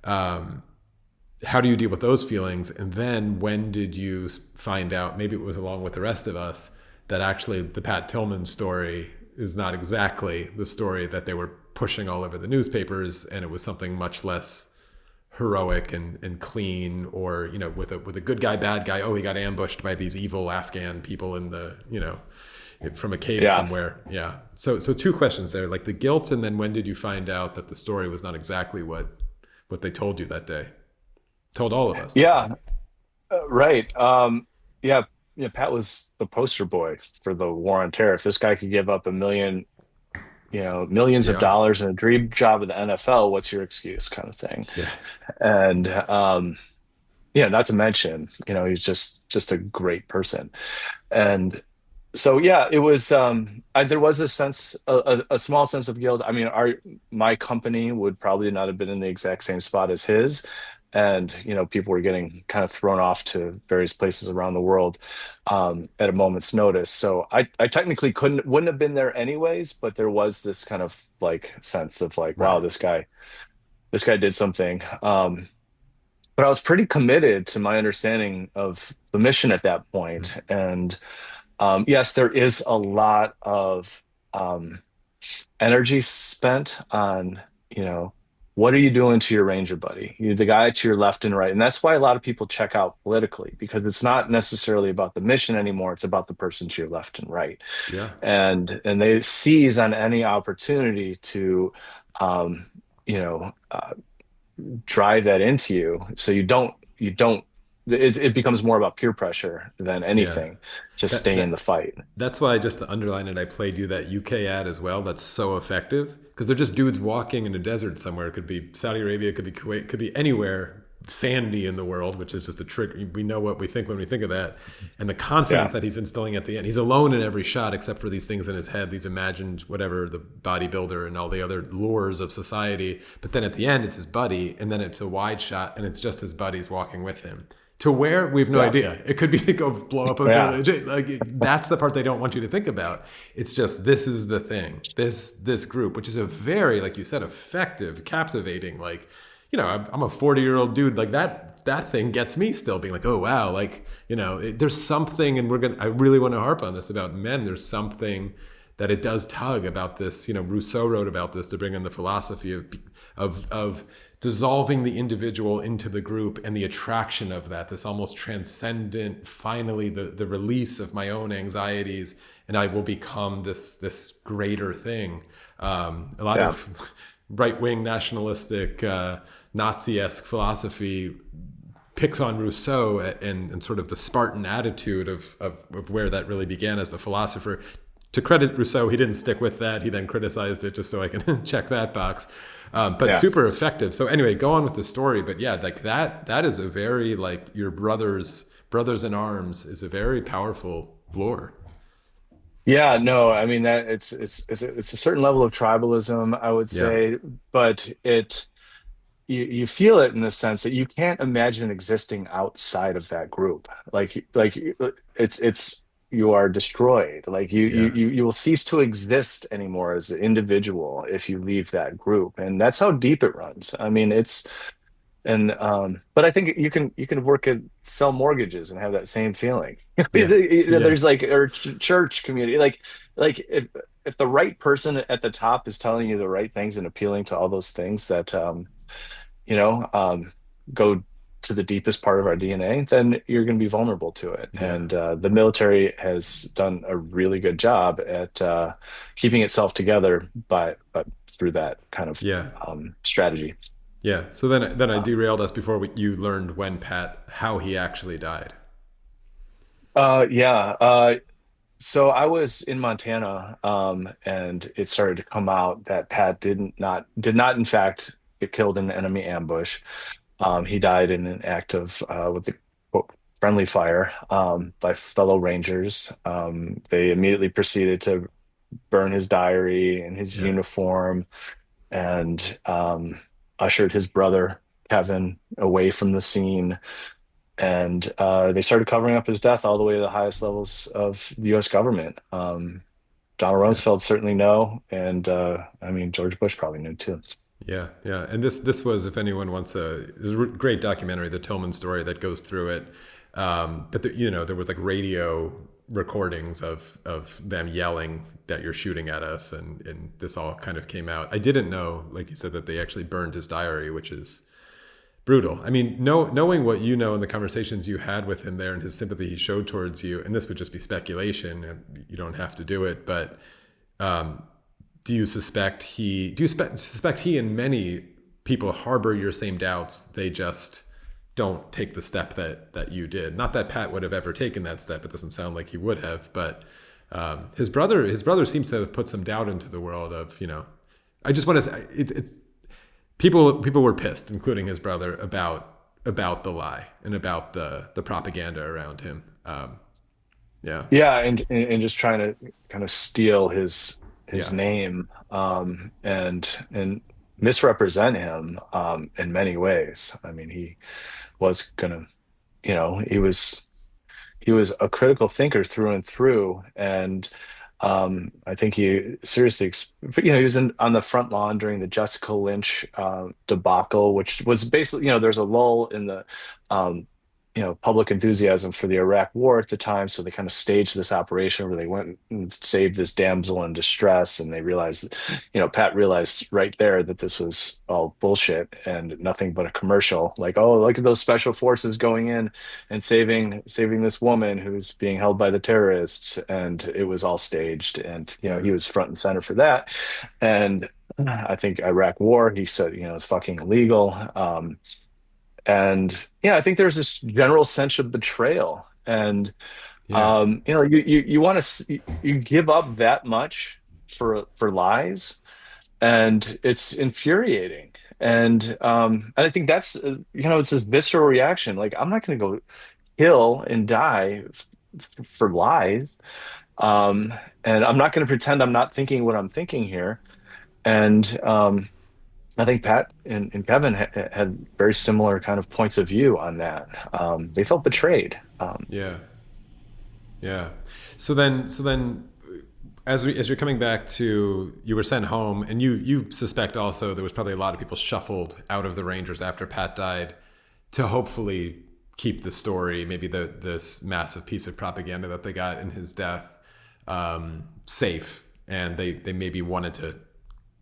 How do you deal with those feelings? And then when did you find out, maybe it was along with the rest of us, that actually the Pat Tillman story is not exactly the story that they were pushing all over the newspapers, and it was something much less heroic and clean, or with a good guy, bad guy, oh, he got ambushed by these evil Afghan people in the from a cave
Yeah.
somewhere. Yeah. So two questions there, like the guilt, and then when did you find out that the story was not exactly what they told you that day, told all of us that day?
Yeah, right. Yeah, Pat was the poster boy for the war on terror. If this guy could give up millions of
Yeah.
dollars and a dream job at the NFL, what's your excuse, kind of thing.
Yeah.
And not to mention, he's just a great person. And so yeah, it was there was a sense, a small sense of guilt. I mean, my company would probably not have been in the exact same spot as his, and people were getting kind of thrown off to various places around the world at a moment's notice. So I technically wouldn't have been there anyways, but there was this kind of like sense of like, wow,
Right.
this guy did something. But I was pretty committed to my understanding of the mission at that point. And yes, there is a lot of energy spent on, what are you doing to your ranger buddy? You're the guy to your left and right. And that's why a lot of people check out politically, because it's not necessarily about the mission anymore. It's about the person to your left and right.
Yeah.
And they seize on any opportunity to, you know, uh, drive that into you. So it becomes more about peer pressure than
Yeah.
anything to
That,
stay in the
that,
fight.
that's why, just to underline it, I played you that UK ad as well. That's so effective because they're just dudes walking in a desert somewhere. It could be Saudi Arabia, it could be Kuwait, it could be anywhere sandy in the world, which is just a trick. We know what we think when we think of that. And the confidence
Yeah.
that he's instilling at the end. He's alone in every shot except for these things in his head, these imagined, whatever, the bodybuilder and all the other lures of society. But then at the end, it's his buddy. And then it's a wide shot and it's just his buddies walking with him. To where, we have no
Yeah.
idea. It could be to go blow up a
Yeah.
village. Like, that's the part they don't want you to think about. It's just, this is the thing. This group, which is a very, like you said, effective, captivating. Like, I'm a 40-year-old dude. Like that thing gets me still being like, oh wow, like there's something, and I really want to harp on this about men. There's something that it does tug about this. Rousseau wrote about this to bring in the philosophy of dissolving the individual into the group and the attraction of that, this almost transcendent, finally the release of my own anxieties, and I will become this greater thing. A lot
Yeah.
of right-wing nationalistic Nazi-esque philosophy picks on Rousseau and sort of the Spartan attitude of where that really began as the philosopher. To credit Rousseau, he didn't stick with that. He then criticized it, just so I can check that box. But
Yeah.
super effective. So anyway, go on with the story. But yeah, like that is a very, like, your brothers in arms is a very powerful lore.
Yeah, no, I mean that it's a certain level of tribalism, I would
Yeah.
say, but you feel it in the sense that you can't imagine existing outside of that group. Like it's you are destroyed. Like
Yeah.
you will cease to exist anymore as an individual if you leave that group, and that's how deep it runs. I mean, but I think you can work at sell mortgages and have that same feeling.
Yeah. Yeah.
There's like or church community, like if the right person at the top is telling you the right things and appealing to all those things that you know go to the deepest part of our DNA, then you're going to be vulnerable to it.
Yeah.
And the military has done a really good job at keeping itself together, but through that kind of
Yeah.
strategy.
Yeah. So then I derailed us before you learned how he actually died.
Yeah. So I was in Montana, and it started to come out that Pat did not in fact get killed in an enemy ambush. He died in an act of with the quote, friendly fire by fellow Rangers. They immediately proceeded to burn his diary and his
Yeah.
uniform, and ushered his brother Kevin away from the scene. And they started covering up his death all the way to the highest levels of the U.S. government. Donald
Yeah.
Rumsfeld certainly knew, and I mean George Bush probably knew too.
Yeah, yeah, and this was, if anyone wants there's a great documentary, the Tillman story, that goes through it. But there was like radio recordings of them yelling that you're shooting at us, and this all kind of came out. I didn't know, like you said, that they actually burned his diary, which is brutal. I mean, knowing what you know and the conversations you had with him there and his sympathy he showed towards you, and this would just be speculation, and you don't have to do it, but. Do you suspect he and many people harbor your same doubts? They just don't take the step that you did. Not that Pat would have ever taken that step. It doesn't sound like he would have, but his brother seems to have put some doubt into the world of, I just want to say it's people were pissed, including his brother, about the lie and about the propaganda around him. Yeah.
Yeah, and just trying to kind of steal his
Yeah.
name, and misrepresent him in many ways. I mean, he was gonna, he was a critical thinker through and through, and I think he seriously, he was on the front lawn during the Jessica Lynch debacle, which was basically, there's a lull in the um, public enthusiasm for the Iraq War at the time. So they kind of staged this operation where they went and saved this damsel in distress. And they realized, Pat realized right there that this was all bullshit and nothing but a commercial. Like, oh, look at those special forces going in and saving this woman who's being held by the terrorists. And it was all staged. And, he was front and center for that. And I think Iraq War, he said, it's fucking illegal. And I think there's this general sense of betrayal, and you want to you give up that much for lies, and it's infuriating. And I think that's it's this visceral reaction. Like, I'm not going to go kill and die for lies, and I'm not going to pretend I'm not thinking what I'm thinking here. And I think Pat and Kevin had very similar kind of points of view on that. They felt betrayed.
Yeah. Yeah. So then, as you're coming back to, you were sent home, and you suspect also there was probably a lot of people shuffled out of the Rangers after Pat died to hopefully keep the story, maybe this massive piece of propaganda that they got in his death, safe, and they maybe wanted to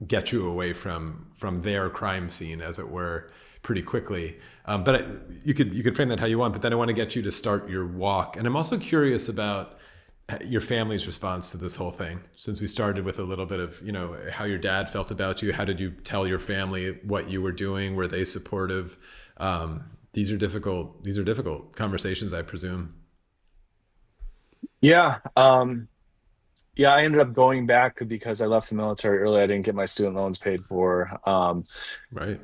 get you away from their crime scene, as it were, pretty quickly. But you could frame that how you want. But then I want to get you to start your walk, and I'm also curious about your family's response to this whole thing. Since we started with a little bit of how your dad felt about you, how did you tell your family what you were doing? Were they supportive? These are difficult conversations, I presume.
Yeah. Yeah, I ended up going back because I left the military early. I didn't get my student loans paid for.
Right.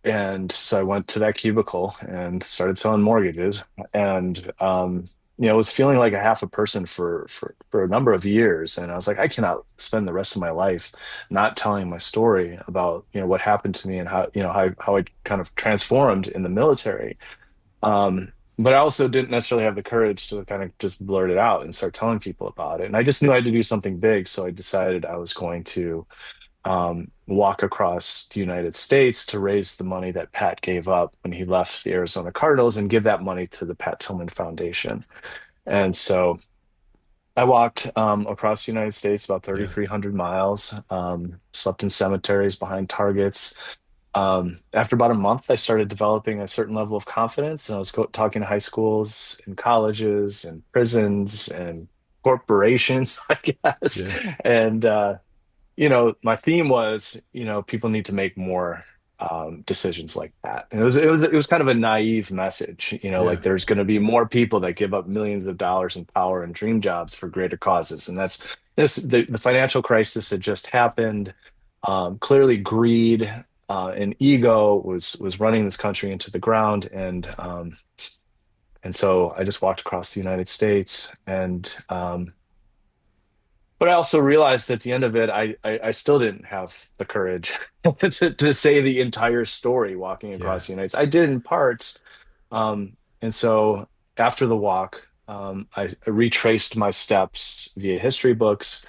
And so I went to that cubicle and started selling mortgages. And was feeling like a half a person for a number of years. And I was like, I cannot spend the rest of my life not telling my story about what happened to me and how I kind of transformed in the military. But I also didn't necessarily have the courage to kind of just blurt it out and start telling people about it. And I just knew I had to do something big. So I decided I was going to walk across the United States to raise the money that Pat gave up when he left the Arizona Cardinals and give that money to the Pat Tillman Foundation. And so I walked across the United States about 3,300 miles, slept in cemeteries behind targets. After about a month, I started developing a certain level of confidence, and I was talking to high schools and colleges and prisons and corporations, I guess.
Yeah.
And my theme was, people need to make more decisions like that. And it was kind of a naive message, like there's going to be more people that give up millions of dollars in power and dream jobs for greater causes. And that's the financial crisis had just happened. Clearly, greed and ego was running this country into the ground, and so I just walked across the United States, and but I also realized at the end of it, I still didn't have the courage to say the entire story walking across the United States. I did in parts, and so after the walk, I retraced my steps via history books,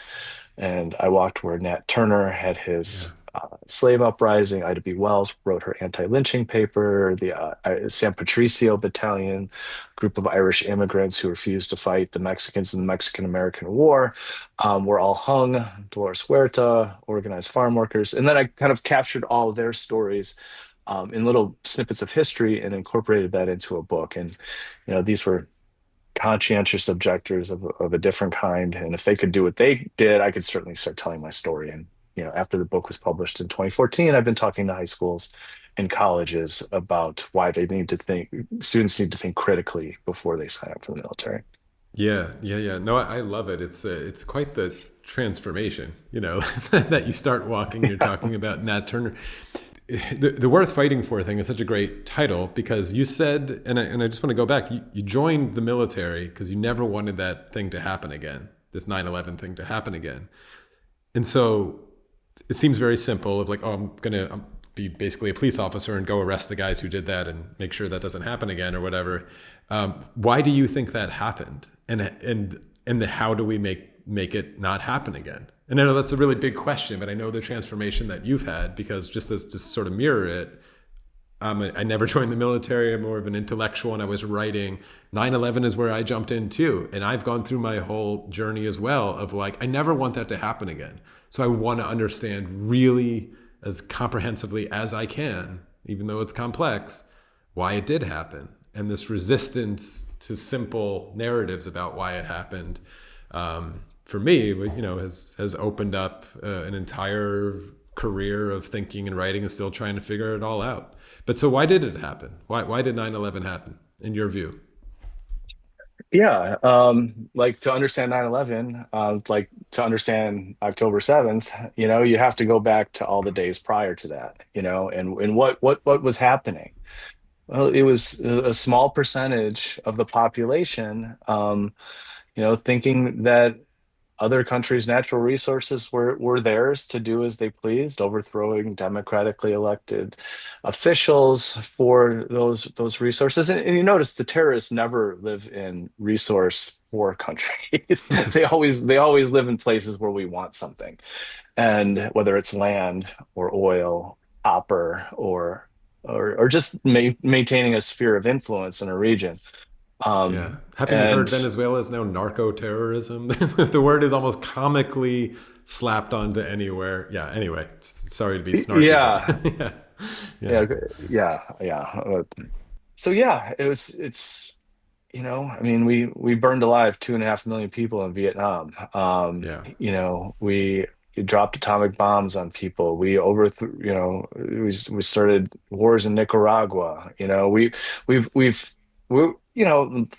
and I walked where Nat Turner had his slave uprising. Ida B. Wells wrote her anti-lynching paper. The San Patricio Battalion, group of Irish immigrants who refused to fight the Mexicans in the Mexican-American War, were all hung. Dolores Huerta, organized farm workers. And then I kind of captured all of their stories in little snippets of history and incorporated that into a book. And, these were conscientious objectors of a different kind. And if they could do what they did, I could certainly start telling my story. And after the book was published in 2014, I've been talking to high schools and colleges about why students need to think critically before they sign up for the military.
Yeah. No, I love it. It's quite the transformation, that you start walking. You're talking about Nat Turner. The Worth Fighting For thing is such a great title because you said, and I just want to go back, you joined the military because you never wanted that thing to happen again, this 9/11 thing to happen again. And so it seems very simple of like, oh, I'm gonna be basically a police officer and go arrest the guys who did that and make sure that doesn't happen again or whatever. Why do you think that happened? And how do we make it not happen again? And I know that's a really big question, but I know the transformation that you've had, because just to sort of mirror it, I never joined the military. I'm more of an intellectual, and I was writing. 9/11 is where I jumped in too. And I've gone through my whole journey as well of like, I never want that to happen again. So I want to understand really as comprehensively as I can, even though it's complex, why it did happen. And this resistance to simple narratives about why it happened, for me, has opened up an entire career of thinking and writing and still trying to figure it all out. But so why did it happen? Why did 9/11 happen in your view?
Yeah, like to understand 9/11, like to understand October 7th, you have to go back to all the days prior to that, and what was happening. Well, it was a small percentage of the population, thinking that other countries' natural resources were theirs to do as they pleased, overthrowing democratically elected officials for those resources. And you notice the terrorists never live in resource poor countries. They always live in places where we want something, and whether it's land or oil, copper, or just maintaining a sphere of influence in a region.
Yeah. Haven't you heard Venezuela is now narco-terrorism? The word is almost comically slapped onto anywhere. Yeah, anyway, sorry to be snarky.
Yeah. So yeah, it's I mean, we burned alive 2.5 million people in Vietnam. We dropped atomic bombs on people. We overthrew, we started wars in Nicaragua. We're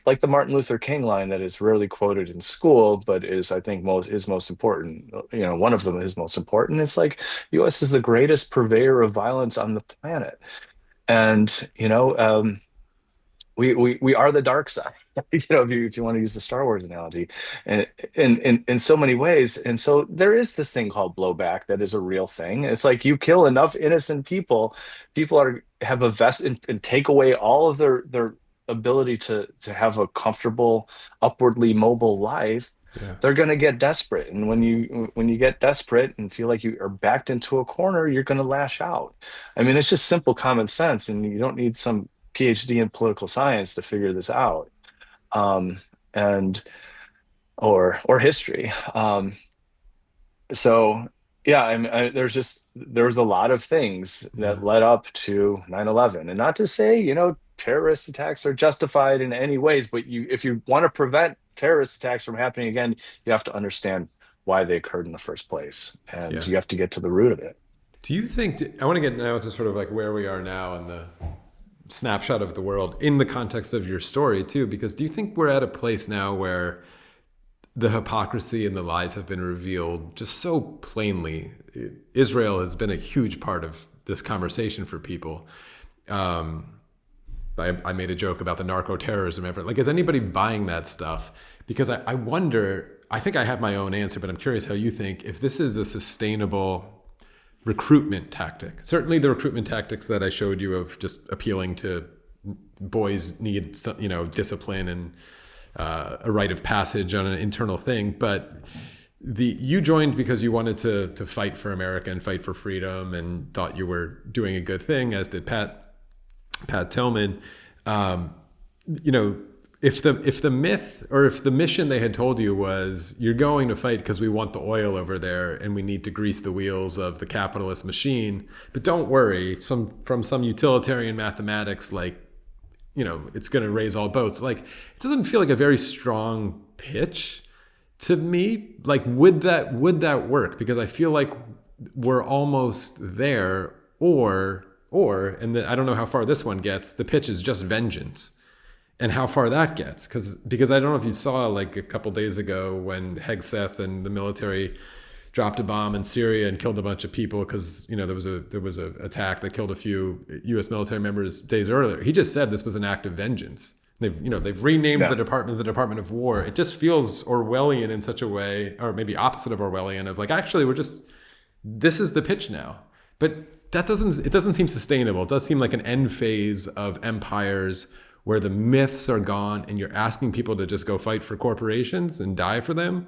like the Martin Luther King line that is rarely quoted in school, but is, I think, most important. One of them is most important. It's like U.S. is the greatest purveyor of violence on the planet, and we are the dark side. If you want to use the Star Wars analogy, and in so many ways. And so there is this thing called blowback that is a real thing. It's like you kill enough innocent people have a vest and take away all of their ability to have a comfortable, upwardly mobile life. They're going to get desperate, and when you get desperate and feel like you are backed into a corner, you're going to lash out. I mean, it's just simple common sense, and you don't need some PhD in political science to figure this out, or history. So yeah, I mean, there was a lot of things that led up to 9/11, and not to say terrorist attacks are justified in any ways, but if you want to prevent terrorist attacks from happening again, you have to understand why they occurred in the first place, and you have to get to the root of it.
Do you think, I want to get now to sort of like where we are now in the snapshot of the world in the context of your story too, because do you think we're at a place now where the hypocrisy and the lies have been revealed just so plainly? Israel has been a huge part of this conversation for people. I made a joke about the narco-terrorism effort. Like, is anybody buying that stuff? Because I wonder, I think I have my own answer, but I'm curious how you think, if this is a sustainable recruitment tactic. Certainly the recruitment tactics that I showed you of just appealing to boys need, discipline and a rite of passage on an internal thing. But you joined because you wanted to fight for America and fight for freedom and thought you were doing a good thing, as did Pat Tillman. If the myth or if the mission they had told you was, you're going to fight because we want the oil over there and we need to grease the wheels of the capitalist machine, but don't worry, from some utilitarian mathematics, like, it's going to raise all boats. Like, it doesn't feel like a very strong pitch to me. Like, would that work? Because I feel like we're almost there, I don't know how far this one gets. The pitch is just vengeance, and how far that gets. Because I don't know if you saw, like, a couple days ago when Hegseth and the military dropped a bomb in Syria and killed a bunch of people because there was a attack that killed a few U.S. military members days earlier. He just said this was an act of vengeance. They've renamed the Department of War. It just feels Orwellian in such a way, or maybe opposite of Orwellian, of like, actually we're just this is the pitch now. But it doesn't seem sustainable. It does seem like an end phase of empires where the myths are gone and you're asking people to just go fight for corporations and die for them,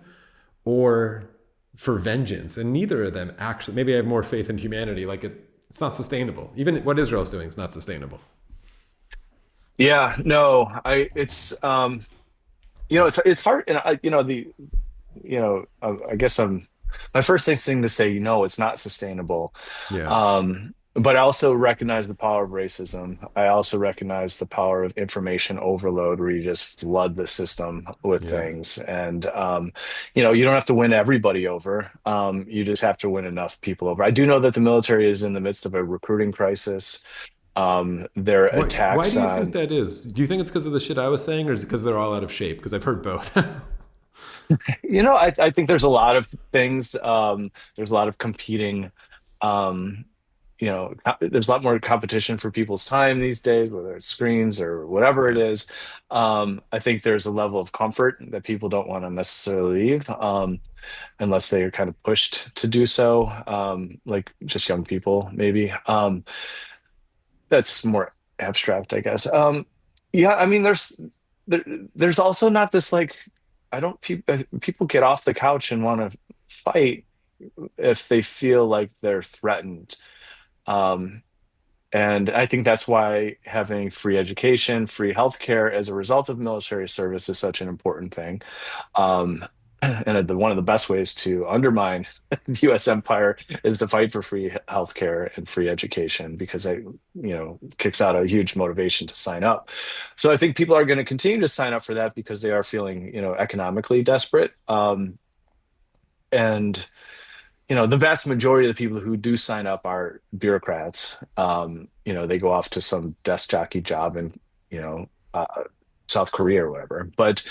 or for vengeance. And neither of them actually, maybe I have more faith in humanity. Like it's not sustainable. Even what Israel's doing is not sustainable.
Yeah, no, it's hard. And I guess my first thing to say, it's not sustainable.
Yeah.
But I also recognize the power of racism. I also recognize the power of information overload, where you just flood the system with things. And, you don't have to win everybody over. You just have to win enough people over. I do know that the military is in the midst of a recruiting crisis. Their attacks.
Why do you think that is? Do you think it's because of the shit I was saying, or is it because they're all out of shape? Because I've heard both.
I think there's a lot of things. There's a lot of competing. There's a lot more competition for people's time these days, whether it's screens or whatever it is. I think there's a level of comfort that people don't want to necessarily leave, unless they are kind of pushed to do so, like just young people, maybe. That's more abstract, I guess. There's also not this, like, people get off the couch and want to fight if they feel like they're threatened. And I think that's why having free education, free healthcare as a result of military service is such an important thing. And one of the best ways to undermine the U.S. empire is to fight for free healthcare and free education, because it kicks out a huge motivation to sign up. So I think people are going to continue to sign up for that because they are feeling, economically desperate. And the vast majority of the people who do sign up are bureaucrats. They go off to some desk jockey job in, South Korea or whatever. But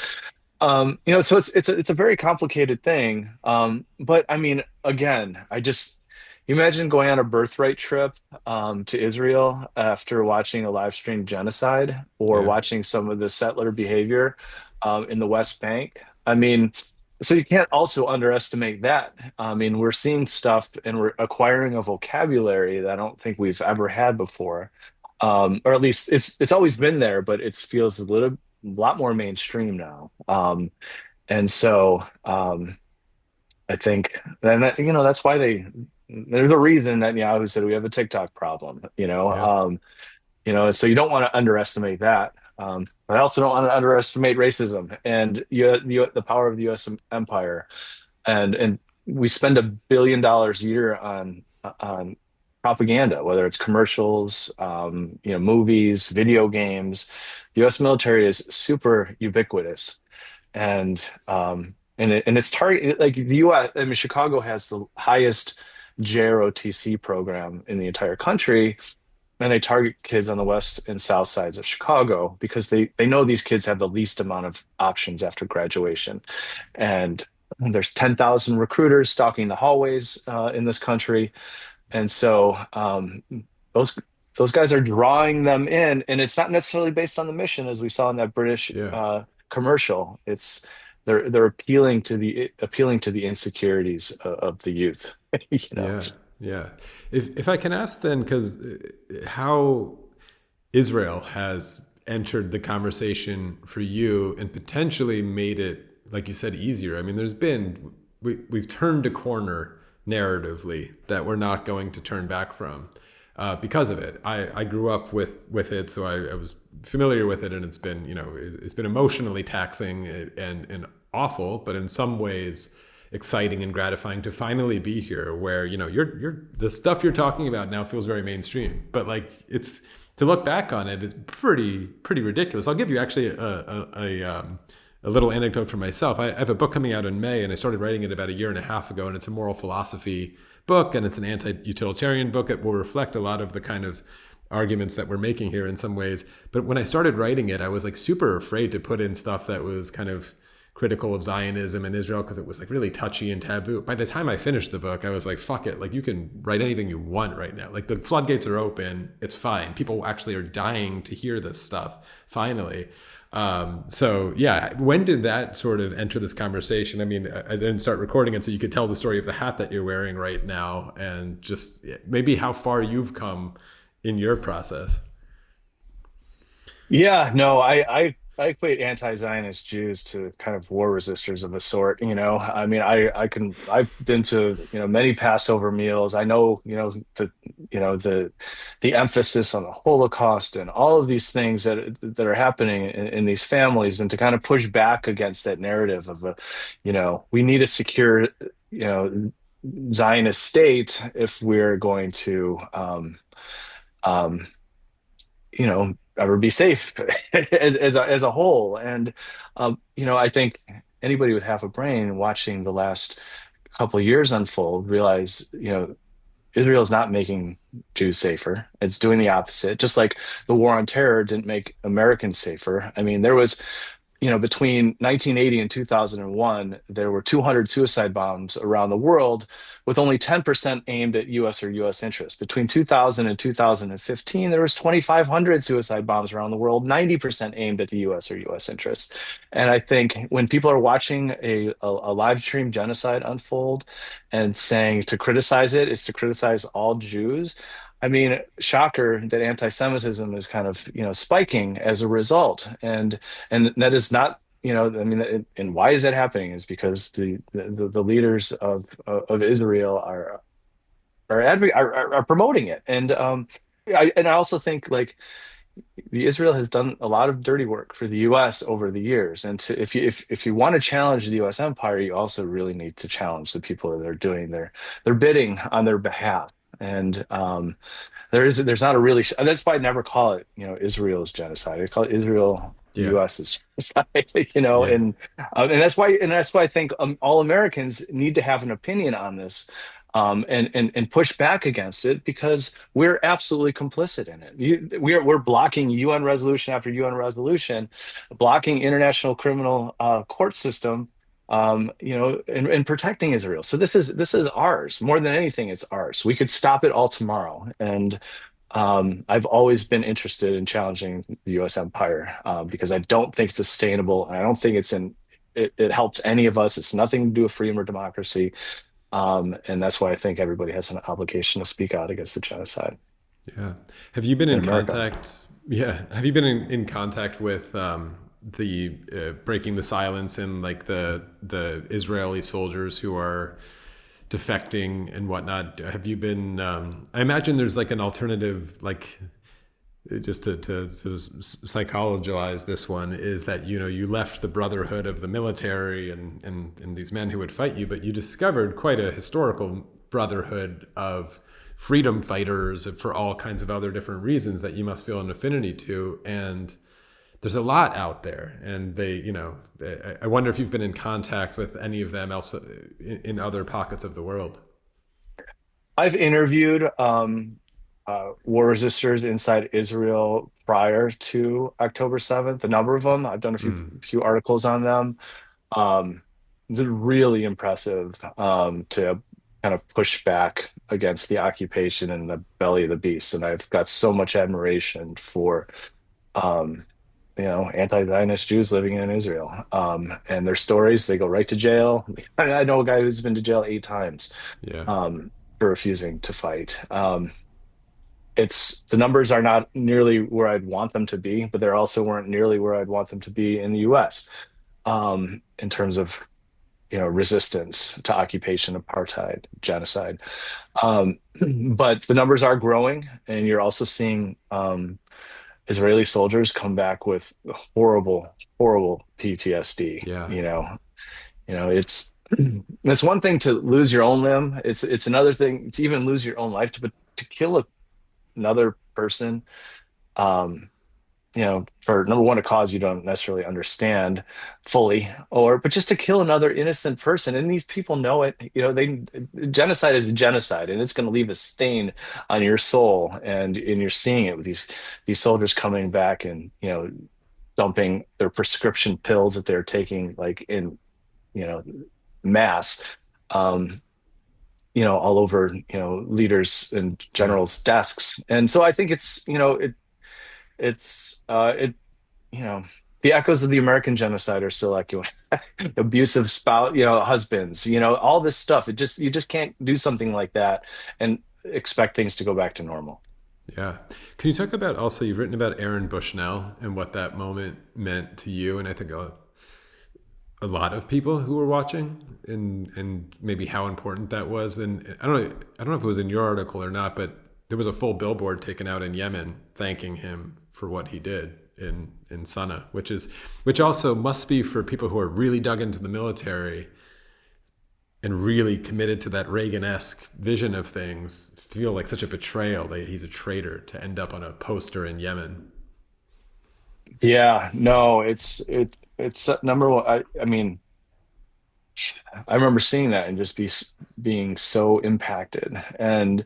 so it's a very complicated thing. But I mean, again, you imagine going on a birthright trip to Israel after watching a live stream genocide, or watching some of the settler behavior in the West Bank. I mean, so you can't also underestimate that. I mean, we're seeing stuff and we're acquiring a vocabulary that I don't think we've ever had before. Or at least it's always been there, but it feels a lot more mainstream now. And so I think, and that's why there's a reason that Yahoo said we have a TikTok problem, so you don't want to underestimate that. But I also don't want to underestimate racism and the power of the U.S. empire. And we spend $1 billion a year on propaganda, whether it's commercials, movies, video games. The U.S. military is super ubiquitous, and it's target, like the U.S. I mean, Chicago has the highest JROTC program in the entire country, and they target kids on the west and south sides of Chicago because they know these kids have the least amount of options after graduation. And there's 10,000 recruiters stalking the hallways in this country. And so those guys are drawing them in, and it's not necessarily based on the mission, as we saw in that British commercial. They're appealing to the insecurities of the youth.
Yeah. If I can ask then, because how Israel has entered the conversation for you and potentially made it, like you said, easier. I mean, we've turned a corner narratively that we're not going to turn back from because of it. I grew up with it, so I was familiar with it, and it's been emotionally taxing and awful, but in some ways exciting and gratifying to finally be here, where you're the stuff you're talking about now feels very mainstream, but like it's to look back on it is pretty ridiculous. I'll give you actually a little anecdote for myself. I have a book coming out in May, and I started writing it about 1.5 years ago, and it's a moral philosophy book, and it's an anti-utilitarian book. It will reflect a lot of the kind of arguments that we're making here in some ways. But when I started writing it, I was like super afraid to put in stuff that was kind of critical of Zionism and Israel, because it was like really touchy and taboo. By the time I finished the book, I was like, fuck it. Like, you can write anything you want right now. Like, the floodgates are open. It's fine. People actually are dying to hear this stuff finally. So yeah, when did that sort of enter this conversation? I mean, I didn't start recording it so you could tell the story of the hat that you're wearing right now, and just maybe how far you've come in your process.
Yeah, no, I equate anti-Zionist Jews to kind of war resistors of a sort, you know. I mean, I've been to, you know, many Passover meals. I know, the emphasis on the Holocaust and all of these things that are happening in these families, and to kind of push back against that narrative of a, we need a secure, Zionist state if we're going to um, ever be safe as a whole. And I think anybody with half a brain watching the last couple of years unfold realize, Israel is not making Jews safer. It's doing the opposite. Just like the war on terror didn't make Americans safer. I mean, there was, between 1980 and 2001, there were 200 suicide bombs around the world, with only 10% aimed at U.S. or U.S. interests. Between 2000 and 2015, there was 2,500 suicide bombs around the world, 90% aimed at the U.S. or U.S. interests. And I think when people are watching a live stream genocide unfold and saying to criticize it is to criticize all Jews, I mean, shocker that anti-Semitism is kind of, spiking as a result. And that is not, I mean, and why is that happening is because the leaders of Israel are promoting it. And I also think, like, the Israel has done a lot of dirty work for the U.S. over the years. And if you want to challenge the U.S. empire, you also really need to challenge the people that are doing their bidding on their behalf. And there's not a really that's why I never call it, Israel's genocide. I call it Israel US's genocide.
Yeah.
And that's why I think all Americans need to have an opinion on this, and push back against it, because we're absolutely complicit in it. We're blocking UN resolution after UN resolution, blocking international criminal court system, and protecting Israel. So this is ours. More than anything, it's ours. We could stop it all tomorrow. And I've always been interested in challenging the U.S. empire, because I don't think it's sustainable, and I don't think it helps any of us. It's nothing to do with freedom or democracy. And that's why I think everybody has an obligation to speak out against the genocide.
Yeah. Have you been in
America.
contact? Yeah. Have you been in contact with the breaking the silence and, like, the Israeli soldiers who are defecting and whatnot? Have you been? I imagine there's, like, an alternative, like, just to psychologize this one, is that, you left the brotherhood of the military and these men who would fight you, but you discovered quite a historical brotherhood of freedom fighters for all kinds of other different reasons that you must feel an affinity to. And there's a lot out there, and I wonder if you've been in contact with any of them else in other pockets of the world.
I've interviewed war resistors inside Israel prior to October 7th, a number of them. I've done a few articles on them. It's really impressive to kind of push back against the occupation and the belly of the beast. And I've got so much admiration for anti-Zionist Jews living in Israel, and their stories. They go right to jail. I know a guy who's been to jail 8 times for refusing to fight. The numbers are not nearly where I'd want them to be, but they also weren't nearly where I'd want them to be in the U.S. In terms of, resistance to occupation, apartheid, genocide. But the numbers are growing, and you're also seeing Israeli soldiers come back with horrible, horrible PTSD.
Yeah.
It's one thing to lose your own limb. It's another thing to even lose your own life, but to kill another person, for number one, a cause you don't necessarily understand fully, but just to kill another innocent person. And these people know it. Genocide is a genocide, and it's going to leave a stain on your soul. And you're seeing it with these soldiers coming back and, dumping their prescription pills that they're taking, like, in, mass, all over, leaders and generals' desks. And so I think it's the echoes of the American genocide are still echoing. Abusive spouse, husbands, all this stuff. You just can't do something like that and expect things to go back to normal.
Yeah. Can you talk about also, you've written about Aaron Bushnell and what that moment meant to you, and I think a lot of people who were watching, and maybe how important that was. And I don't know if it was in your article or not, but there was a full billboard taken out in Yemen thanking him for what he did in Sana'a, which also must be, for people who are really dug into the military and really committed to that Reagan-esque vision of things, feel like such a betrayal that he's a traitor to end up on a poster in Yemen.
Yeah, no, it's number one. I mean, I remember seeing that and just being so impacted. And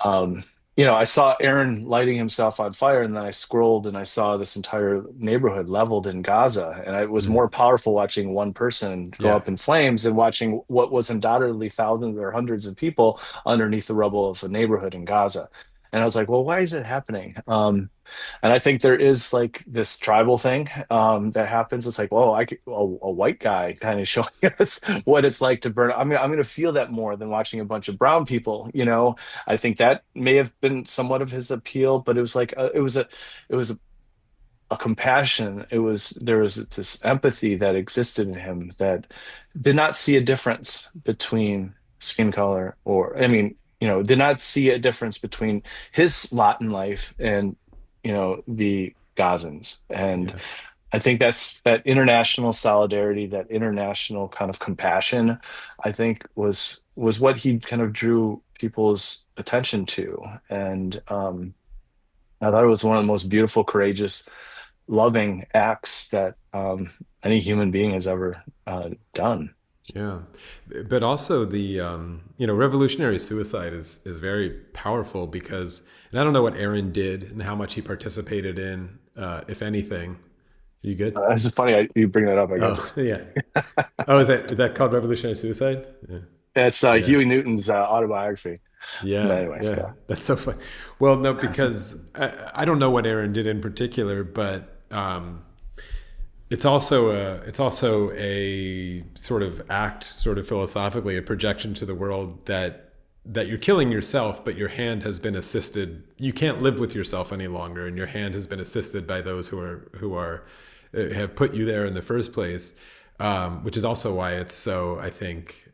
um, I saw Aaron lighting himself on fire, and then I scrolled and I saw this entire neighborhood leveled in Gaza, and it was
Mm.
more powerful watching one person go
Yeah.
up in flames than watching what was undoubtedly thousands or hundreds of people underneath the rubble of a neighborhood in Gaza. And I was like, well, why is it happening? And I think there is like this tribal thing that happens. It's like, whoa, a white guy kind of showing us what it's like to burn. I mean, I'm going to feel that more than watching a bunch of brown people. I think that may have been somewhat of his appeal, but it was like it was a compassion. There was this empathy that existed in him that did not see a difference between skin color, or I mean, did not see a difference between his lot in life and the Gazans. And
Yeah.
I think that's that international solidarity, that international kind of compassion, I think was what he kind of drew people's attention to. And I thought it was one of the most beautiful, courageous, loving acts that any human being has ever done.
Yeah, but also the revolutionary suicide is very powerful because, and I don't know what Aaron did and how much he participated in, if anything. You good?
It's funny you bring that up, I guess.
Oh yeah. Oh, is that called revolutionary suicide? Yeah.
It's
Yeah.
Huey Newton's autobiography. But
Yeah,
anyways,
yeah,
yeah.
that's so fun. Well, no, because I don't know what Aaron did in particular, but it's also a sort of act, sort of philosophically, a projection to the world that you're killing yourself, but your hand has been assisted. You can't live with yourself any longer, and your hand has been assisted by those who have put you there in the first place. Which is also why it's so, I think,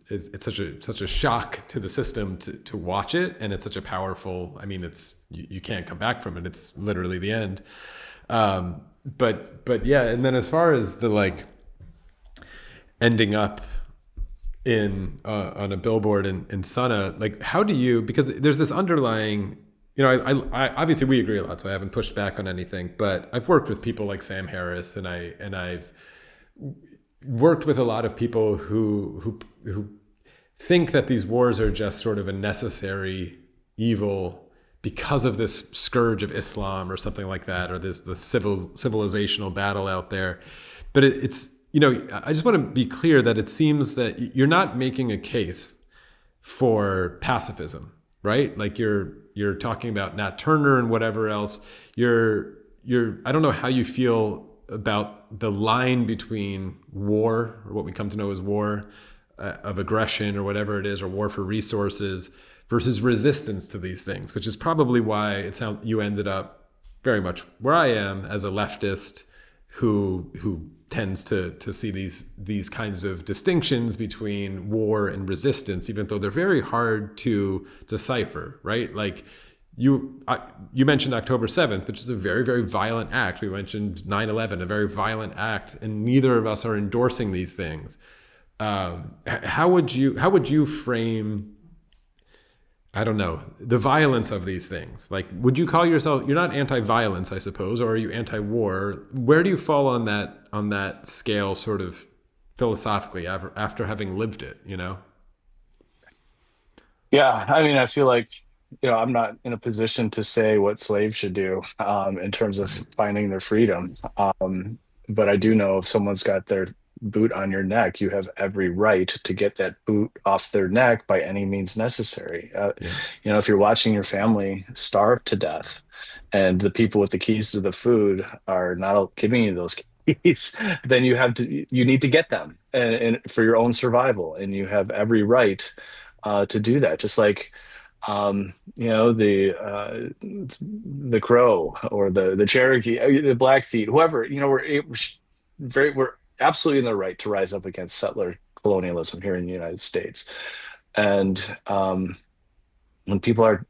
it's such a shock to the system to watch it, and it's such a powerful. I mean, you can't come back from it. It's literally the end. But yeah, and then as far as the like ending up in on a billboard in Sana'a, like how do you, because there's this underlying, I obviously we agree a lot, so I haven't pushed back on anything, but I've worked with people like Sam Harris, and I've worked with a lot of people who think that these wars are just sort of a necessary evil because of this scourge of Islam or something like that, or the civilizational battle out there. But it's I just want to be clear that it seems that you're not making a case for pacifism, right? Like you're talking about Nat Turner and whatever else. I don't know how you feel about the line between war, or what we come to know as war of aggression or whatever it is, or war for resources, versus resistance to these things, which is probably why you ended up very much where I am as a leftist who tends to see these kinds of distinctions between war and resistance, even though they're very hard to decipher, right? Like you mentioned October 7th, which is a very, very violent act. We mentioned 9/11, a very violent act, and neither of us are endorsing these things. How would you frame, I don't know, the violence of these things? Like, would you call yourself, you're not anti-violence, I suppose, or are you anti-war? Where do you fall on that scale, sort of philosophically, after having lived it,
Yeah, I mean, I feel like, I'm not in a position to say what slaves should do in terms of finding their freedom. But I do know if someone's got boot on your neck, you have every right to get that boot off their neck by any means necessary. If you're watching your family starve to death and the people with the keys to the food are not giving you those keys, then you need to get them and for your own survival. And you have every right to do that. Just like, the Crow or the Cherokee, the Blackfeet, whoever, we're absolutely in the right to rise up against settler colonialism here in the United States. And when people are,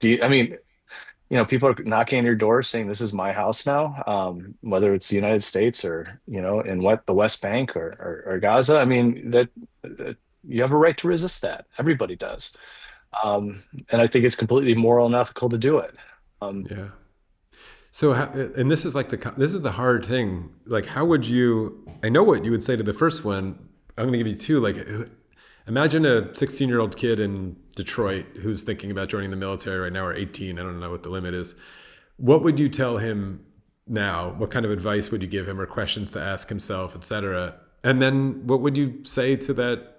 people are knocking on your door saying, "This is my house now," whether it's the United States or, in the West Bank or Gaza. I mean, that you have a right to resist that. Everybody does. And I think it's completely moral and ethical to do it.
Yeah. So, and this is this is the hard thing. Like, how would you? I know what you would say to the first one. I'm going to give you two. Like, imagine a 16-year-old kid in Detroit who's thinking about joining the military right now, or 18. I don't know what the limit is. What would you tell him now? What kind of advice would you give him, or questions to ask himself, etc.? And then, what would you say to that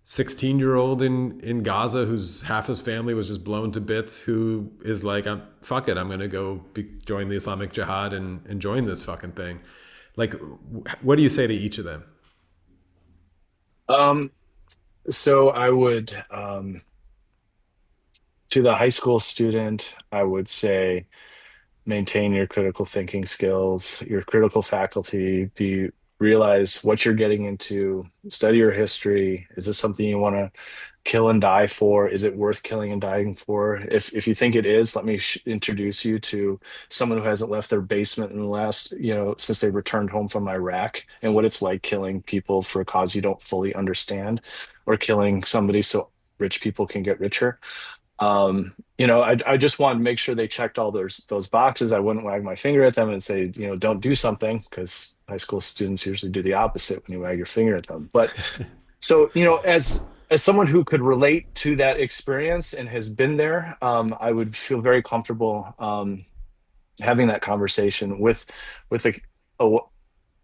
16-year-old in Gaza whose half his family was just blown to bits, who is like, fuck it, I'm going to go join the Islamic Jihad and join this fucking thing. Like, what do you say to each of them?
So I would, to the high school student, I would say, maintain your critical thinking skills, your critical faculty, realize what you're getting into, study your history. Is this something you want to kill and die for? Is it worth killing and dying for? If you think it is, let me introduce you to someone who hasn't left their basement in the last, since they returned home from Iraq, and what it's like killing people for a cause you don't fully understand, or killing somebody so rich people can get richer. I just want to make sure they checked all those boxes. I wouldn't wag my finger at them and say, don't do something, because high school students usually do the opposite when you wag your finger at them. But so, as someone who could relate to that experience and has been there, I would feel very comfortable having that conversation with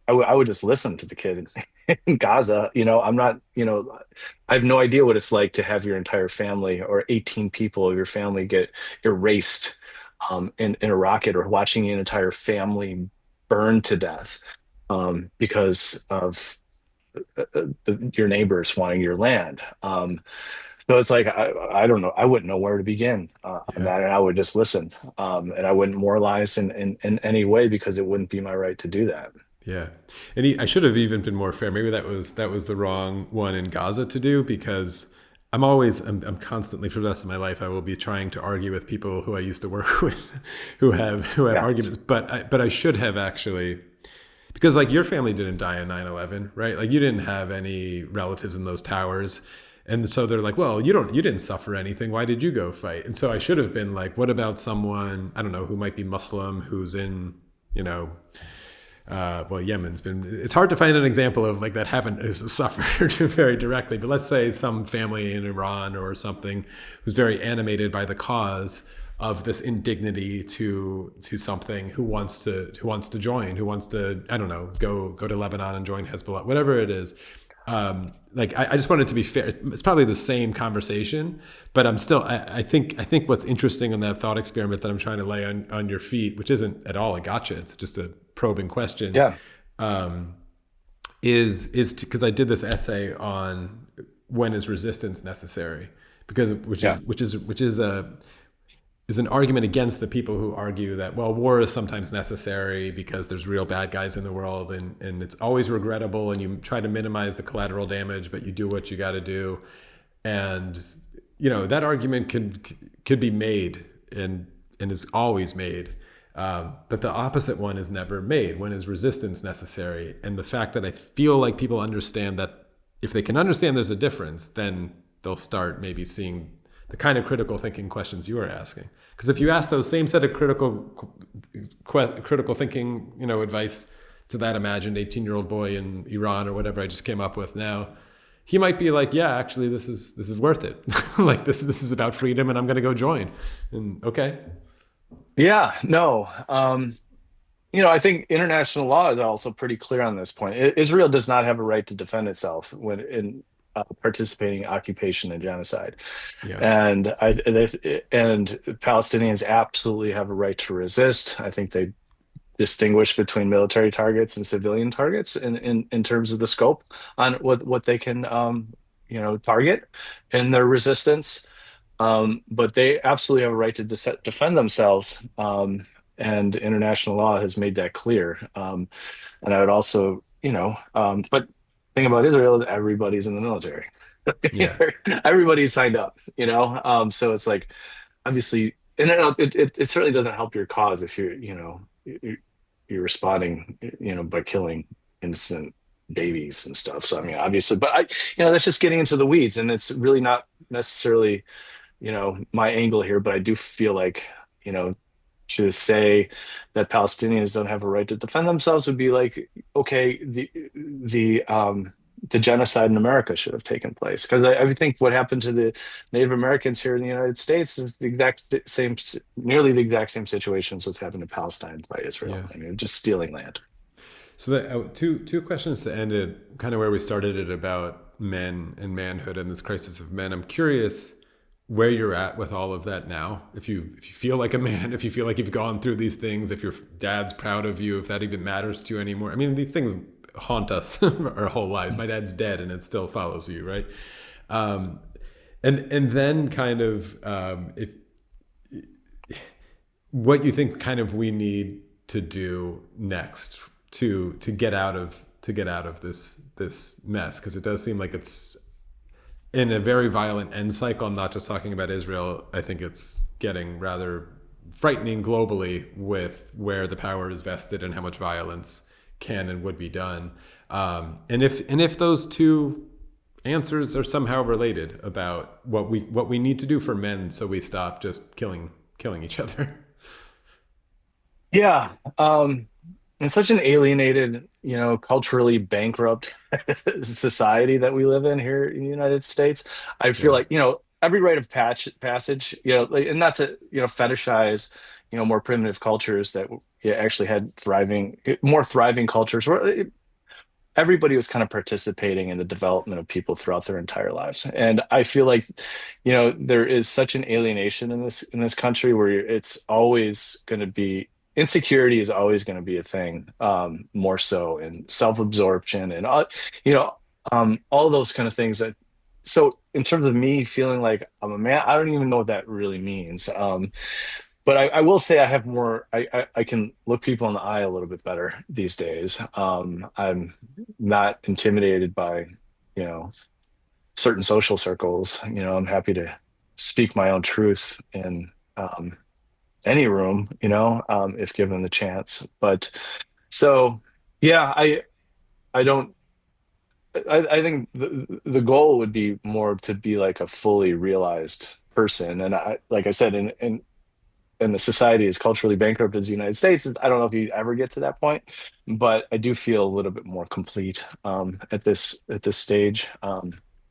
I would just listen to the kid in Gaza. I'm not, I have no idea what it's like to have your entire family or 18 people of your family get erased in a rocket, or watching an entire family burn to death because of your neighbors wanting your land. So it's like, I don't know. I wouldn't know where to begin on that. And I would just listen. And I wouldn't moralize in any way, because it wouldn't be my right to do that.
Yeah. And I should have even been more fair. Maybe that was the wrong one in Gaza to do, because I'm constantly, for the rest of my life, I will be trying to argue with people who I used to work with who have arguments. But I should have actually, because like your family didn't die in 9/11, right? Like you didn't have any relatives in those towers. And so they're like, well, you didn't suffer anything. Why did you go fight? And so I should have been like, what about someone, I don't know, who might be Muslim, who's in, Yemen's it's hard to find an example of like that haven't suffered very directly, but let's say some family in Iran or something who's very animated by the cause of this indignity to something, who wants to join, who wants to, I don't know, go to Lebanon and join Hezbollah, whatever it is. I just want it to be fair. It's probably the same conversation, but I'm still, I think what's interesting in that thought experiment that I'm trying to lay on your feet, which isn't at all a gotcha, it's just a probing question.
Yeah.
Is because I did this essay on when is resistance necessary, which is an argument against the people who argue that, well, war is sometimes necessary because there's real bad guys in the world, and it's always regrettable, and you try to minimize the collateral damage, but you do what you got to do. And, that argument could be made and is always made. But the opposite one is never made. When is resistance necessary? And the fact that I feel like people understand that if they can understand there's a difference, then they'll start maybe seeing the kind of critical thinking questions you are asking. Because if you ask those same set of critical thinking, advice to that imagined 18-year-old boy in Iran or whatever I just came up with now, he might be like, yeah, actually, this is worth it. Like this is about freedom, and I'm going to go join. And okay.
Yeah, no. I think international law is also pretty clear on this point. Israel does not have a right to defend itself when in participating in occupation and genocide,
Yeah.
and Palestinians absolutely have a right to resist. I think they distinguish between military targets and civilian targets in terms of the scope on what they can target in their resistance. But they absolutely have a right to defend themselves. And international law has made that clear. And I would also, but thing about Israel is everybody's in the military.
Yeah.
Everybody's signed up, so it's like, obviously, and it certainly doesn't help your cause if you're responding, by killing innocent babies and stuff. So I mean, obviously, but that's just getting into the weeds, and it's really not necessarily, my angle here. But I do feel like, to say that Palestinians don't have a right to defend themselves would be like, okay, the genocide in America should have taken place, because I would think what happened to the Native Americans here in the United States is the exact same, nearly the exact same situation as what's happened to Palestine by Israel.
Yeah.
I mean, just stealing land.
So two questions to end it, kind of where we started it, about men and manhood and this crisis of men. I'm curious where you're at with all of that now. If you feel like a man, if you feel like you've gone through these things, if your dad's proud of you, if that even matters to you anymore. I mean, these things haunt us our whole lives. My dad's dead and it still follows you, right? And then kind of if what you think kind of we need to do next to get out of this mess, because it does seem like it's in a very violent end cycle. I'm not just talking about Israel. I think it's getting rather frightening globally with where the power is vested and how much violence can and would be done. And if those two answers are somehow related about what we need to do for men, so we stop just killing each other.
Yeah. In such an alienated, culturally bankrupt society that we live in here in the United States, I feel like, every rite of passage, and not to, fetishize, more primitive cultures that actually had more thriving cultures where everybody was kind of participating in the development of people throughout their entire lives. And I feel like, there is such an alienation in this country where it's always going to be, insecurity is always going to be a thing, more so, and self-absorption and all those kind of things. So in terms of me feeling like I'm a man, I don't even know what that really means. But I will say I have more. I can look people in the eye a little bit better these days. I'm not intimidated by certain social circles. I'm happy to speak my own truth in any room, if given the chance. But so, yeah, I think the goal would be more to be like a fully realized person. And like I said, in the society as culturally bankrupt as the United States, I don't know if you ever get to that point, but I do feel a little bit more complete at this stage.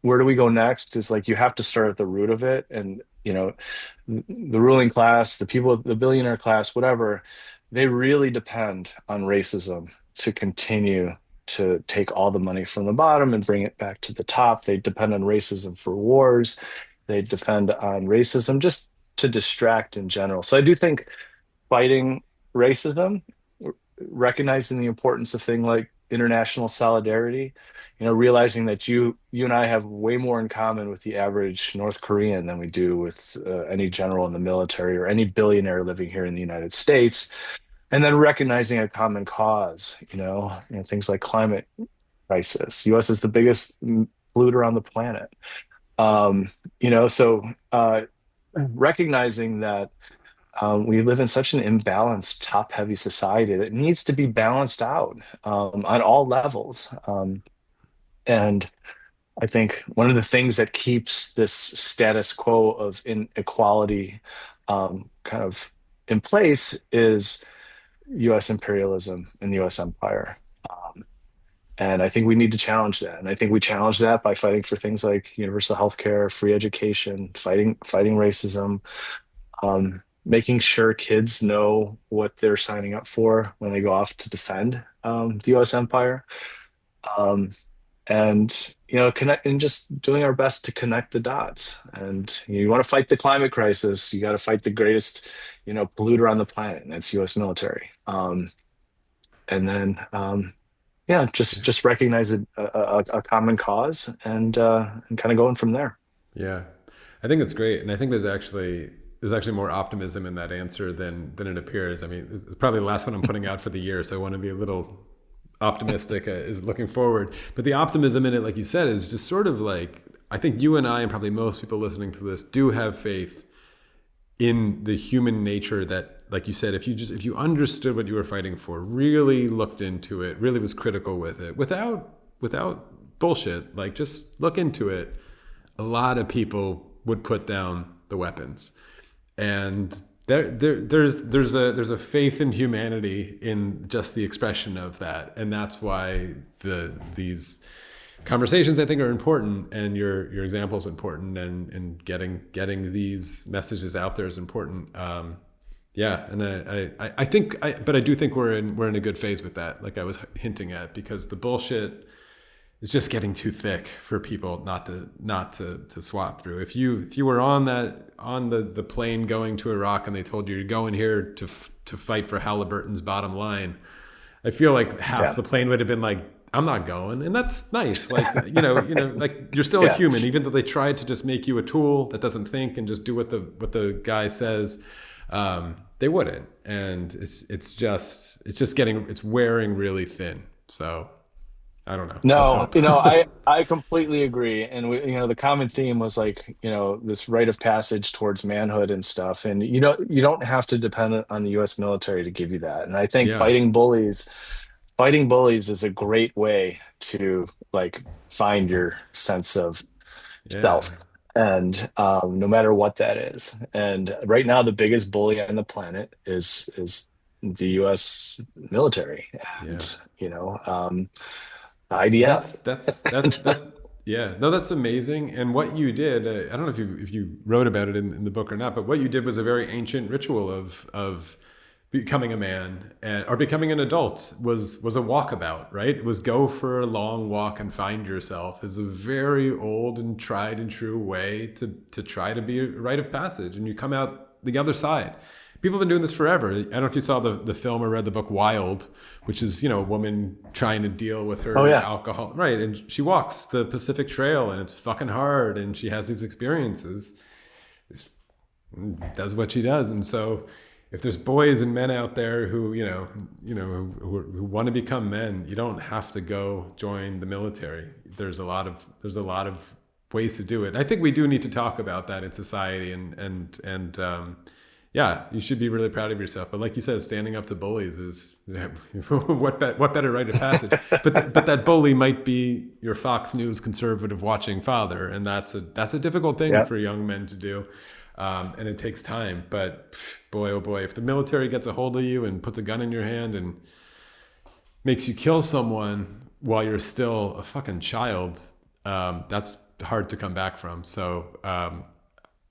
Where do we go next? Is like, you have to start at the root of it. And the ruling class, the people, the billionaire class, whatever, they really depend on racism to continue to take all the money from the bottom and bring it back to the top. They depend on racism for wars. They depend on racism just to distract in general. So I do think fighting racism, recognizing the importance of things like international solidarity, realizing that you and I have way more in common with the average North Korean than we do with any general in the military or any billionaire living here in the United States. And then recognizing a common cause, things like climate crisis. U.S. is the biggest polluter on the planet. So recognizing that we live in such an imbalanced, top-heavy society that needs to be balanced out on all levels. And I think one of the things that keeps this status quo of inequality kind of in place is U.S. imperialism and the U.S. empire. And I think we need to challenge that. And I think we challenge that by fighting for things like universal health care, free education, fighting racism. making sure kids know what they're signing up for when they go off to defend the U.S. empire. Um, and connect and just doing our best to connect the dots. And you want to fight the climate crisis, you got to fight the greatest polluter on the planet, and that's U.S. military. And then yeah, just recognize a common cause, and kind of going from there.
Yeah, I think it's great, and I think there's actually more optimism in that answer than it appears. I mean, it's probably the last one I'm putting out for the year, so I want to be a little optimistic, is looking forward. But the optimism in it, like you said, is just sort of like, I think you and I, and probably most people listening to this, do have faith in the human nature that, like you said, if you understood what you were fighting for, really looked into it, really was critical with it, without bullshit, like just look into it, a lot of people would put down the weapons. And there's a faith in humanity in just the expression of that, and that's why these conversations, I think, are important, and your example is important, and getting these messages out there is important. Yeah, and I do think we're in a good phase with that, like I was hinting at, because the bullshit is just getting too thick for people not to swap through. If you were on the plane going to Iraq and they told you you're going here to fight for Halliburton's bottom line, I feel like half the plane would have been like, I'm not going. And that's nice. Like, like you're still a human, even though they tried to just make you a tool that doesn't think and just do what the guy says. They wouldn't. And it's wearing really thin. So I don't know.
No, I completely agree. And the common theme was like, this rite of passage towards manhood and stuff. And you don't have to depend on the U.S. military to give you that. And I think fighting bullies is a great way to like find your sense of self. And no matter what that is. And right now, the biggest bully on the planet is the U.S. military. And IDF.
That's amazing. And what you did, I don't know if you wrote about it in the book or not, but what you did was a very ancient ritual of becoming a man, or becoming an adult was a walkabout, right? It was go for a long walk and find yourself, is a very old and tried and true way to try to be a rite of passage, and you come out the other side. People have been doing this forever. I don't know if you saw the film or read the book Wild, which is, a woman trying to deal with her alcohol. Right. And she walks the Pacific Trail, and it's fucking hard. And she has these experiences, does what she does. And so if there's boys and men out there who want to become men, you don't have to go join the military. There's a lot of ways to do it. And I think we do need to talk about that in society, and yeah, you should be really proud of yourself. But like you said, standing up to bullies is what better rite of passage? But that bully might be your Fox News conservative watching father, and that's a difficult thing for young men to do, and it takes time. But boy, oh boy, if the military gets a hold of you and puts a gun in your hand and makes you kill someone while you're still a fucking child, that's hard to come back from. So.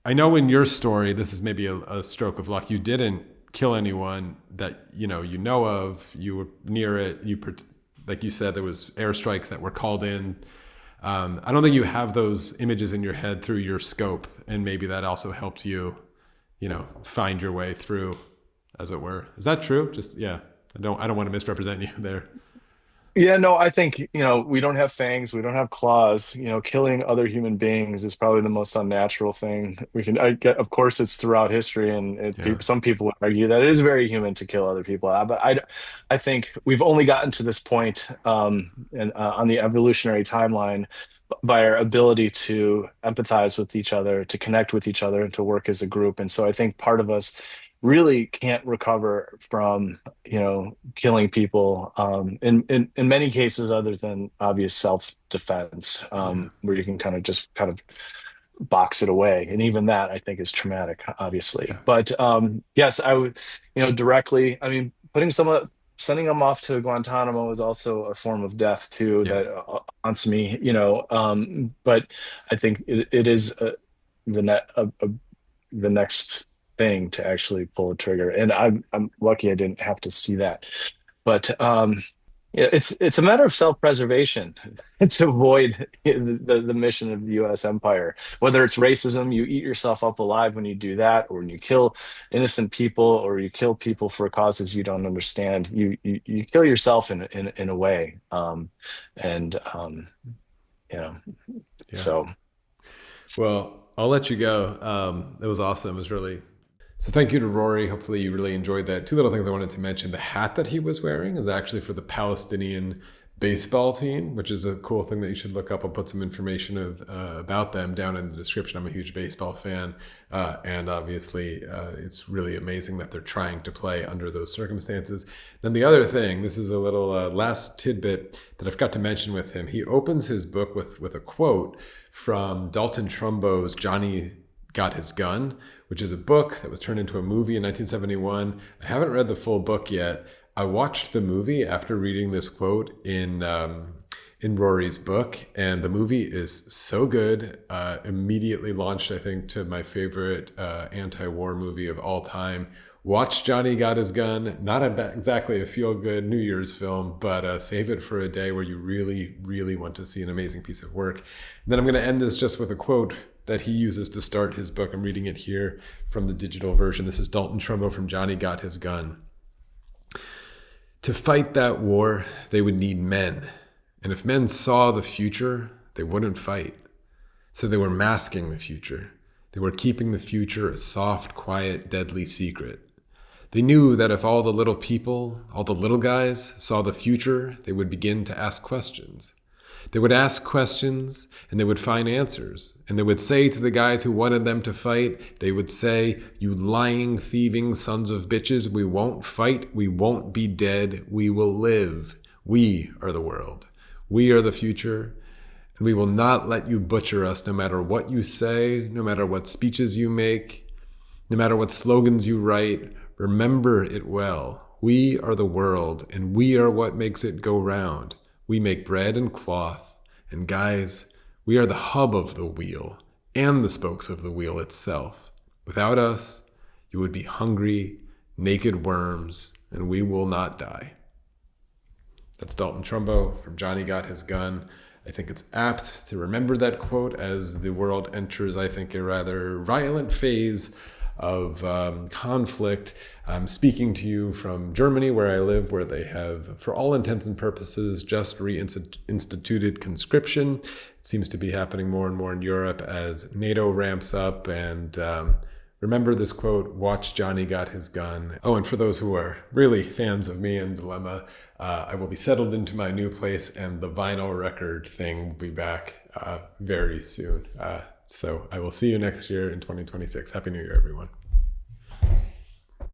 I know in your story, this is maybe a stroke of luck. You didn't kill anyone that you know of. You were near it. Like you said, there was airstrikes that were called in. I don't think you have those images in your head through your scope, and maybe that also helped you, find your way through, as it were. Is that true? I don't want to misrepresent you there.
Yeah, no, I think, we don't have fangs, we don't have claws. Killing other human beings is probably the most unnatural thing we can. Of course, it's throughout history, and some people would argue that it is very human to kill other people. But I think we've only gotten to this point, and on the evolutionary timeline, by our ability to empathize with each other, to connect with each other, and to work as a group. And so I think part of us really can't recover from killing people in many cases, other than obvious self-defense, where you can kind of box it away, and even that I think is traumatic, obviously. But yes, I would directly, I mean, sending them off to Guantanamo is also a form of death too, that haunts me, but I think it is the next thing to actually pull a trigger. And I'm lucky I didn't have to see that. But yeah, it's a matter of self-preservation to avoid the mission of the U.S. empire. Whether it's racism, you eat yourself up alive when you do that, or when you kill innocent people, or you kill people for causes you don't understand. You kill yourself in a way. And you know,
Yeah.
so.
Well, I'll let you go. It was awesome. It was really... So thank you to Rory. Hopefully you really enjoyed that. Two little things I wanted to mention. The hat that he was wearing is actually for the Palestinian baseball team, which is a cool thing that you should look up. I'll put some information about them down in the description. I'm a huge baseball fan. And obviously it's really amazing that they're trying to play under those circumstances. Then the other thing, this is a little last tidbit that I forgot to mention with him. He opens his book with a quote from Dalton Trumbo's Johnny Got His Gun, which is a book that was turned into a movie in 1971. I haven't read the full book yet. I watched the movie after reading this quote in Rory's book, and the movie is so good. Immediately launched, I think, to my favorite anti-war movie of all time. Watch Johnny Got His Gun. Not exactly a feel-good New Year's film, but save it for a day where you really, really want to see an amazing piece of work. And then I'm going to end this just with a quote that he uses to start his book. I'm reading it here from the digital version. This is Dalton Trumbo from Johnny Got His Gun. To fight that war, they would need men. And if men saw the future, they wouldn't fight. So they were masking the future. They were keeping the future a soft, quiet, deadly secret. They knew that if all the little people, all the little guys, saw the future, they would begin to ask questions. They would ask questions, and they would find answers. And they would say to the guys who wanted them to fight, they would say, "You lying, thieving sons of bitches, we won't fight, we won't be dead, we will live. We are the world. We are the future. And we will not let you butcher us no matter what you say, no matter what speeches you make, no matter what slogans you write. Remember it well. We are the world, and we are what makes it go round. We make bread and cloth, and guys, we are the hub of the wheel and the spokes of the wheel itself. Without us, you would be hungry, naked worms, and we will not die." That's Dalton Trumbo from Johnny Got His Gun. I think it's apt to remember that quote as the world enters, I think, a rather violent phase of conflict. I'm speaking to you from Germany, where I live, where they have, for all intents and purposes, just reinstituted conscription. It seems to be happening more and more in Europe as NATO ramps up. And remember this quote, watch Johnny Got His Gun. Oh, and for those who are really fans of me and Dilemma, I will be settled into my new place, and the vinyl record thing will be back very soon. So I will see you next year in 2026. Happy New Year, everyone.